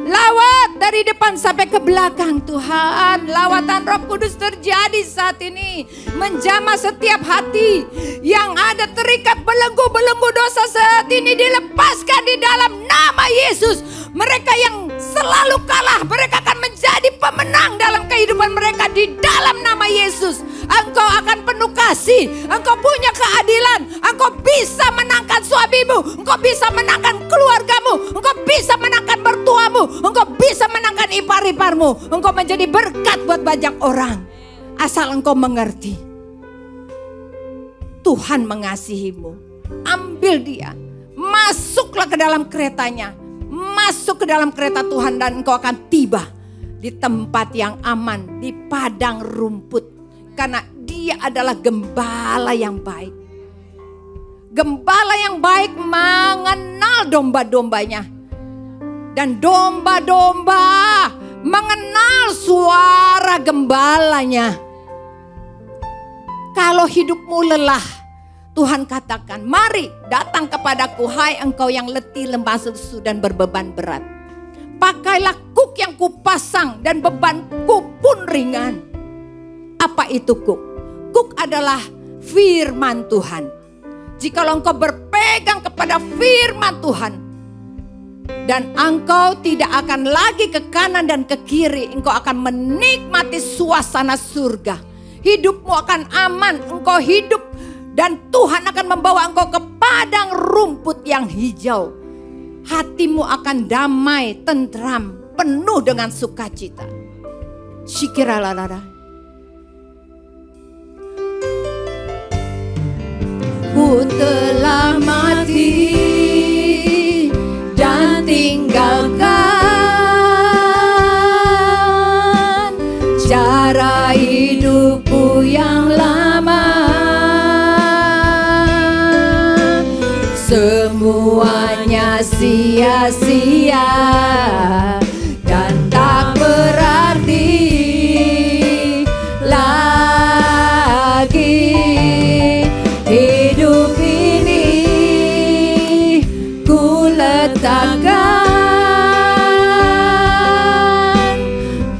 F: Lawat dari depan sampai ke belakang Tuhan. Lawatan Roh Kudus terjadi saat ini. Menjamah setiap hati yang ada terikat belenggu-belenggu dosa saat ini dilepaskan di dalam nama Yesus. Mereka yang selalu kalah, mereka akan menjadi pemenang dalam kehidupan mereka di dalam nama Yesus. Engkau akan penuh kasih, engkau punya keadilan, engkau bisa menangkan suamimu, engkau bisa menangkan keluargamu, engkau bisa menangkan mertuamu, engkau bisa menangkan ipar-iparmu, engkau menjadi berkat buat banyak orang. Asal engkau mengerti, Tuhan mengasihimu. Ambil dia, masuklah ke dalam keretanya, masuk ke dalam kereta Tuhan dan engkau akan tiba di tempat yang aman, di padang rumput. Karena dia adalah gembala yang baik. Gembala yang baik mengenal domba-dombanya. Dan domba-domba mengenal suara gembalanya. Kalau hidupmu lelah, Tuhan katakan, mari datang kepadaku, hai engkau yang letih, lemah, lesu dan berbeban berat. Pakailah kuk yang kupasang dan bebanku pun ringan. Apa itu kuk? Kuk adalah firman Tuhan. Jikalau engkau berpegang kepada firman Tuhan, dan engkau tidak akan lagi ke kanan dan ke kiri, engkau akan menikmati suasana surga. Hidupmu akan aman, engkau hidup dan Tuhan akan membawa engkau ke padang rumput yang hijau. Hatimu akan damai, tentram, penuh dengan sukacita. Syikiralalala. Ku telah mati dan tinggalkan cara hidupku yang lama. Semuanya sia-sia dan tak berarti lagi. Hidup ini ku letakkan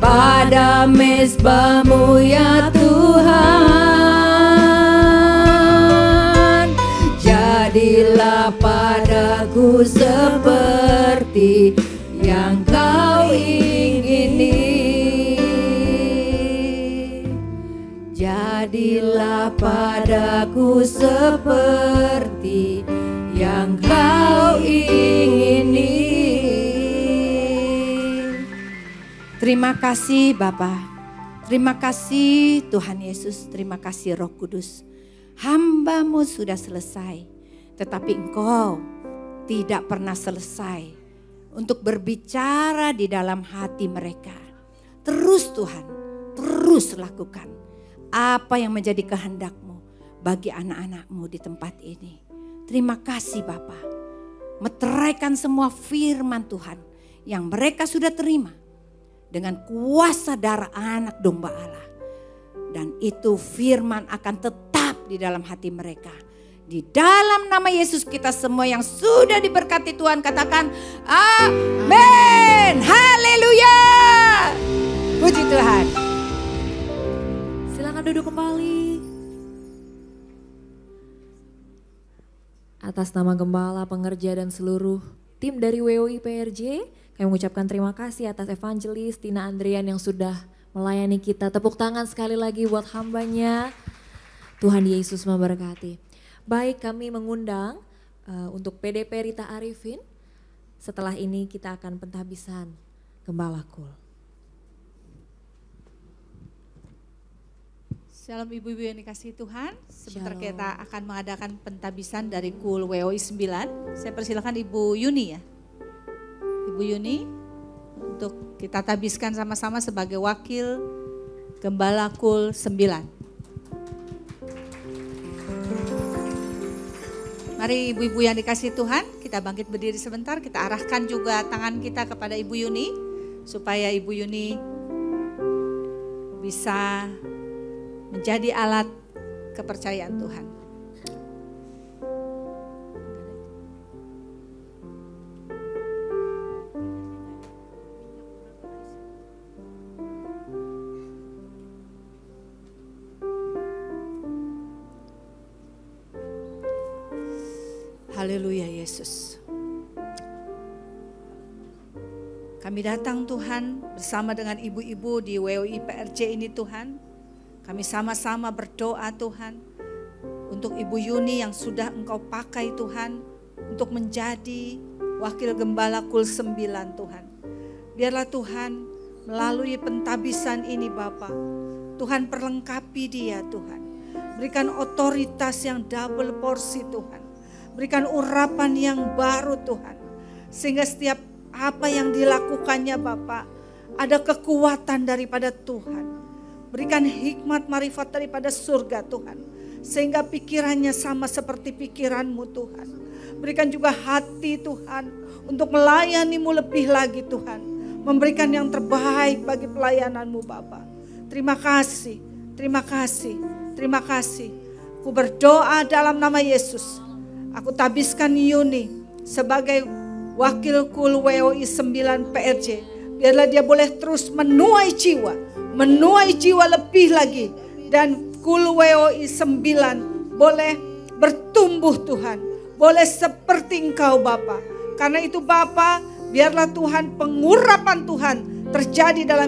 F: pada mezbah-Mu ya Tuhan. Jadilah padaku seperti yang Kau ingini. Jadilah padaku seperti yang Kau ingini. Terima kasih Bapa. Terima kasih Tuhan Yesus. Terima kasih Roh Kudus. Hamba-Mu sudah selesai. Tetapi Engkau tidak pernah selesai untuk berbicara di dalam hati mereka. Terus Tuhan, terus lakukan apa yang menjadi kehendak-Mu bagi anak-anak-Mu di tempat ini. Terima kasih Bapa. Meteraikan semua firman Tuhan yang mereka sudah terima dengan kuasa darah anak domba Allah. Dan itu firman akan tetap di dalam hati mereka. Di dalam nama Yesus kita semua yang sudah diberkati Tuhan katakan amin. Haleluya. Puji Tuhan.
B: Silakan duduk kembali. Atas nama Gembala, pengerja dan seluruh tim dari WOI PRJ, kami mengucapkan terima kasih atas evangelis Tina Andrian yang sudah melayani kita. Tepuk tangan sekali lagi buat hambanya. Tuhan Yesus memberkati. Baik, kami mengundang untuk PDP Rita Arifin. Setelah ini kita akan pentahbisan Gembala Kul.
G: Shalom ibu-ibu yang dikasihi Tuhan. Sebentar kita akan mengadakan pentahbisan dari Kul WOI 9. Saya persilakan Ibu Yuni ya. Ibu Yuni. untuk kita tabiskan sama-sama sebagai wakil Gembala Kul 9. Mari ibu-ibu yang dikasih Tuhan, kita bangkit berdiri sebentar, kita arahkan juga tangan kita kepada Ibu Yuni, supaya Ibu Yuni bisa menjadi alat kepercayaan Tuhan. Haleluya Yesus. Kami datang Tuhan bersama dengan ibu-ibu di WOI PRJ ini Tuhan. Kami sama-sama berdoa Tuhan untuk Ibu Yuni yang sudah Engkau pakai Tuhan untuk menjadi wakil Gembala Kul 9 Tuhan. Biarlah Tuhan melalui pentabisan ini Bapa, Tuhan perlengkapi dia Tuhan. Berikan otoritas yang double porsi Tuhan. Berikan urapan yang baru Tuhan. Sehingga setiap apa yang dilakukannya Bapa, ada kekuatan daripada Tuhan. Berikan hikmat marifat daripada surga Tuhan. Sehingga pikirannya sama seperti pikiran-Mu Tuhan. Berikan juga hati Tuhan untuk melayani-Mu lebih lagi Tuhan. Memberikan yang terbaik bagi pelayanan-Mu Bapa. Terima kasih, terima kasih, terima kasih. Ku berdoa dalam nama Yesus. Aku tabiskan Yuni sebagai wakil Kul WOI 9 PRJ. Biarlah dia boleh terus menuai jiwa lebih lagi. Dan Kul WOI 9 boleh bertumbuh Tuhan. Boleh seperti Engkau Bapa. Karena itu Bapa, biarlah Tuhan pengurapan Tuhan terjadi dalam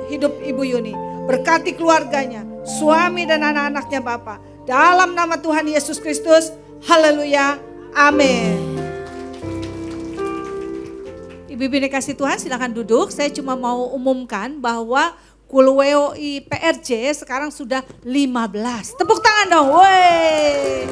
G: hidup Ibu Yuni. Berkati keluarganya, suami dan anak-anaknya Bapa. Dalam nama Tuhan Yesus Kristus. Haleluya, amin. Ibu-ibu dikasih Tuhan silakan duduk. Saya cuma mau umumkan bahwa Kul WOI PRJ sekarang sudah 15. Tepuk tangan dong, woi.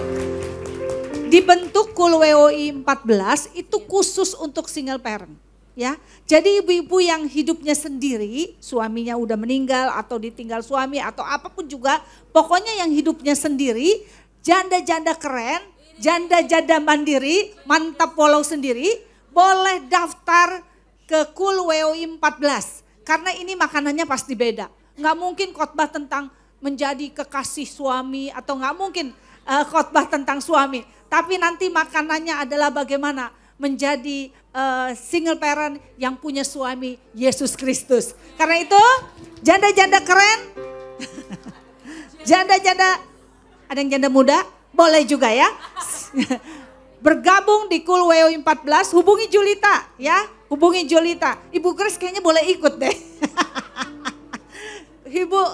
G: Dibentuk Kul WOI 14 itu khusus untuk single parent. Ya, jadi ibu-ibu yang hidupnya sendiri, suaminya udah meninggal atau ditinggal suami atau apapun juga, pokoknya yang hidupnya sendiri, janda-janda keren, janda-janda mandiri, mantap walau sendiri, boleh daftar ke Kul WOI 14. Karena ini makanannya pasti beda. Nggak mungkin khotbah tentang menjadi kekasih suami atau nggak mungkin khotbah tentang suami. Tapi nanti makanannya adalah bagaimana menjadi single parent yang punya suami Yesus Kristus. Karena itu janda-janda keren, janda-janda, ada yang janda muda? Boleh juga ya. Bergabung di Kul WOI 14, hubungi Julita ya. Hubungi Julita. Ibu Grace kayaknya boleh ikut deh.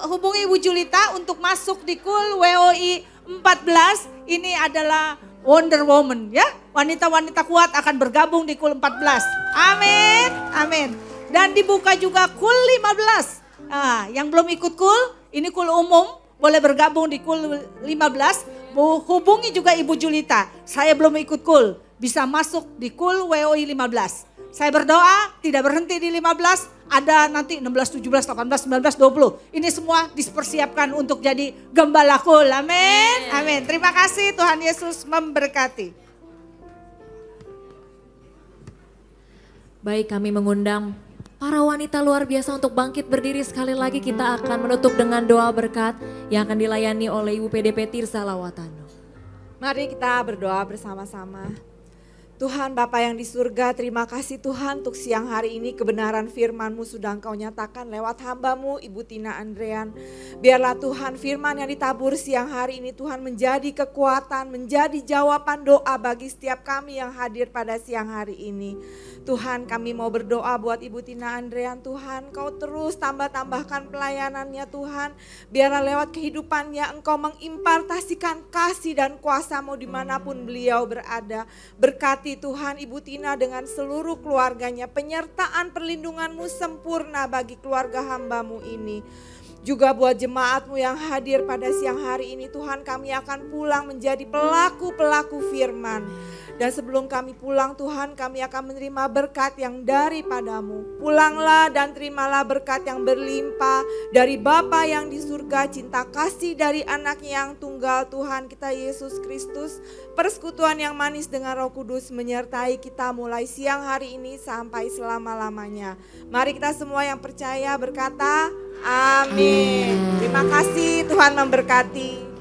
G: Hubungi Ibu Julita untuk masuk di Kul WOI 14. Ini adalah Wonder Woman ya. Wanita-wanita kuat akan bergabung di Kul 14. Amin. Amin. Dan dibuka juga Kul 15. Nah, yang belum ikut Kul, ini Kul umum. Boleh bergabung di Kul 15. Hubungi juga Ibu Julita. Saya belum ikut Kul. Bisa masuk di Kul WOI 15. Saya berdoa tidak berhenti di 15. Ada nanti 16, 17, 18, 19, 20. Ini semua dipersiapkan untuk jadi gembala Kul. Amin. Amin. Terima kasih, Tuhan Yesus memberkati.
A: Baik, kami mengundang para wanita luar biasa untuk bangkit berdiri. Sekali lagi kita akan menutup dengan doa berkat yang akan dilayani oleh Ibu PDP Tirsa Lawatano.
H: Mari kita berdoa bersama-sama. Tuhan Bapa yang di surga, terima kasih Tuhan untuk siang hari ini kebenaran firman-Mu sudah Engkau nyatakan lewat hamba-Mu Ibu Tina Andrean. Biarlah Tuhan firman yang ditabur siang hari ini Tuhan menjadi kekuatan, menjadi jawaban doa bagi setiap kami yang hadir pada siang hari ini. Tuhan kami mau berdoa buat Ibu Tina Andrean Tuhan, Kau terus tambah-tambahkan pelayanannya Tuhan. Biarlah lewat kehidupannya Engkau mengimpartasikan kasih dan kuasa-Mu dimanapun beliau berada. Berkati Tuhan Ibu Tina dengan seluruh keluarganya, penyertaan perlindungan-Mu sempurna bagi keluarga hamba-Mu ini. Juga buat jemaat-Mu yang hadir pada siang hari ini Tuhan, kami akan pulang menjadi pelaku-pelaku firman. Dan sebelum kami pulang Tuhan, kami akan menerima berkat yang daripadamu. Pulanglah dan terimalah berkat yang berlimpah dari Bapa yang di surga, cinta kasih dari anaknya yang tunggal Tuhan kita Yesus Kristus, persekutuan yang manis dengan Roh Kudus menyertai kita mulai siang hari ini sampai selama-lamanya. Mari kita semua yang percaya berkata, amin. Terima kasih, Tuhan memberkati.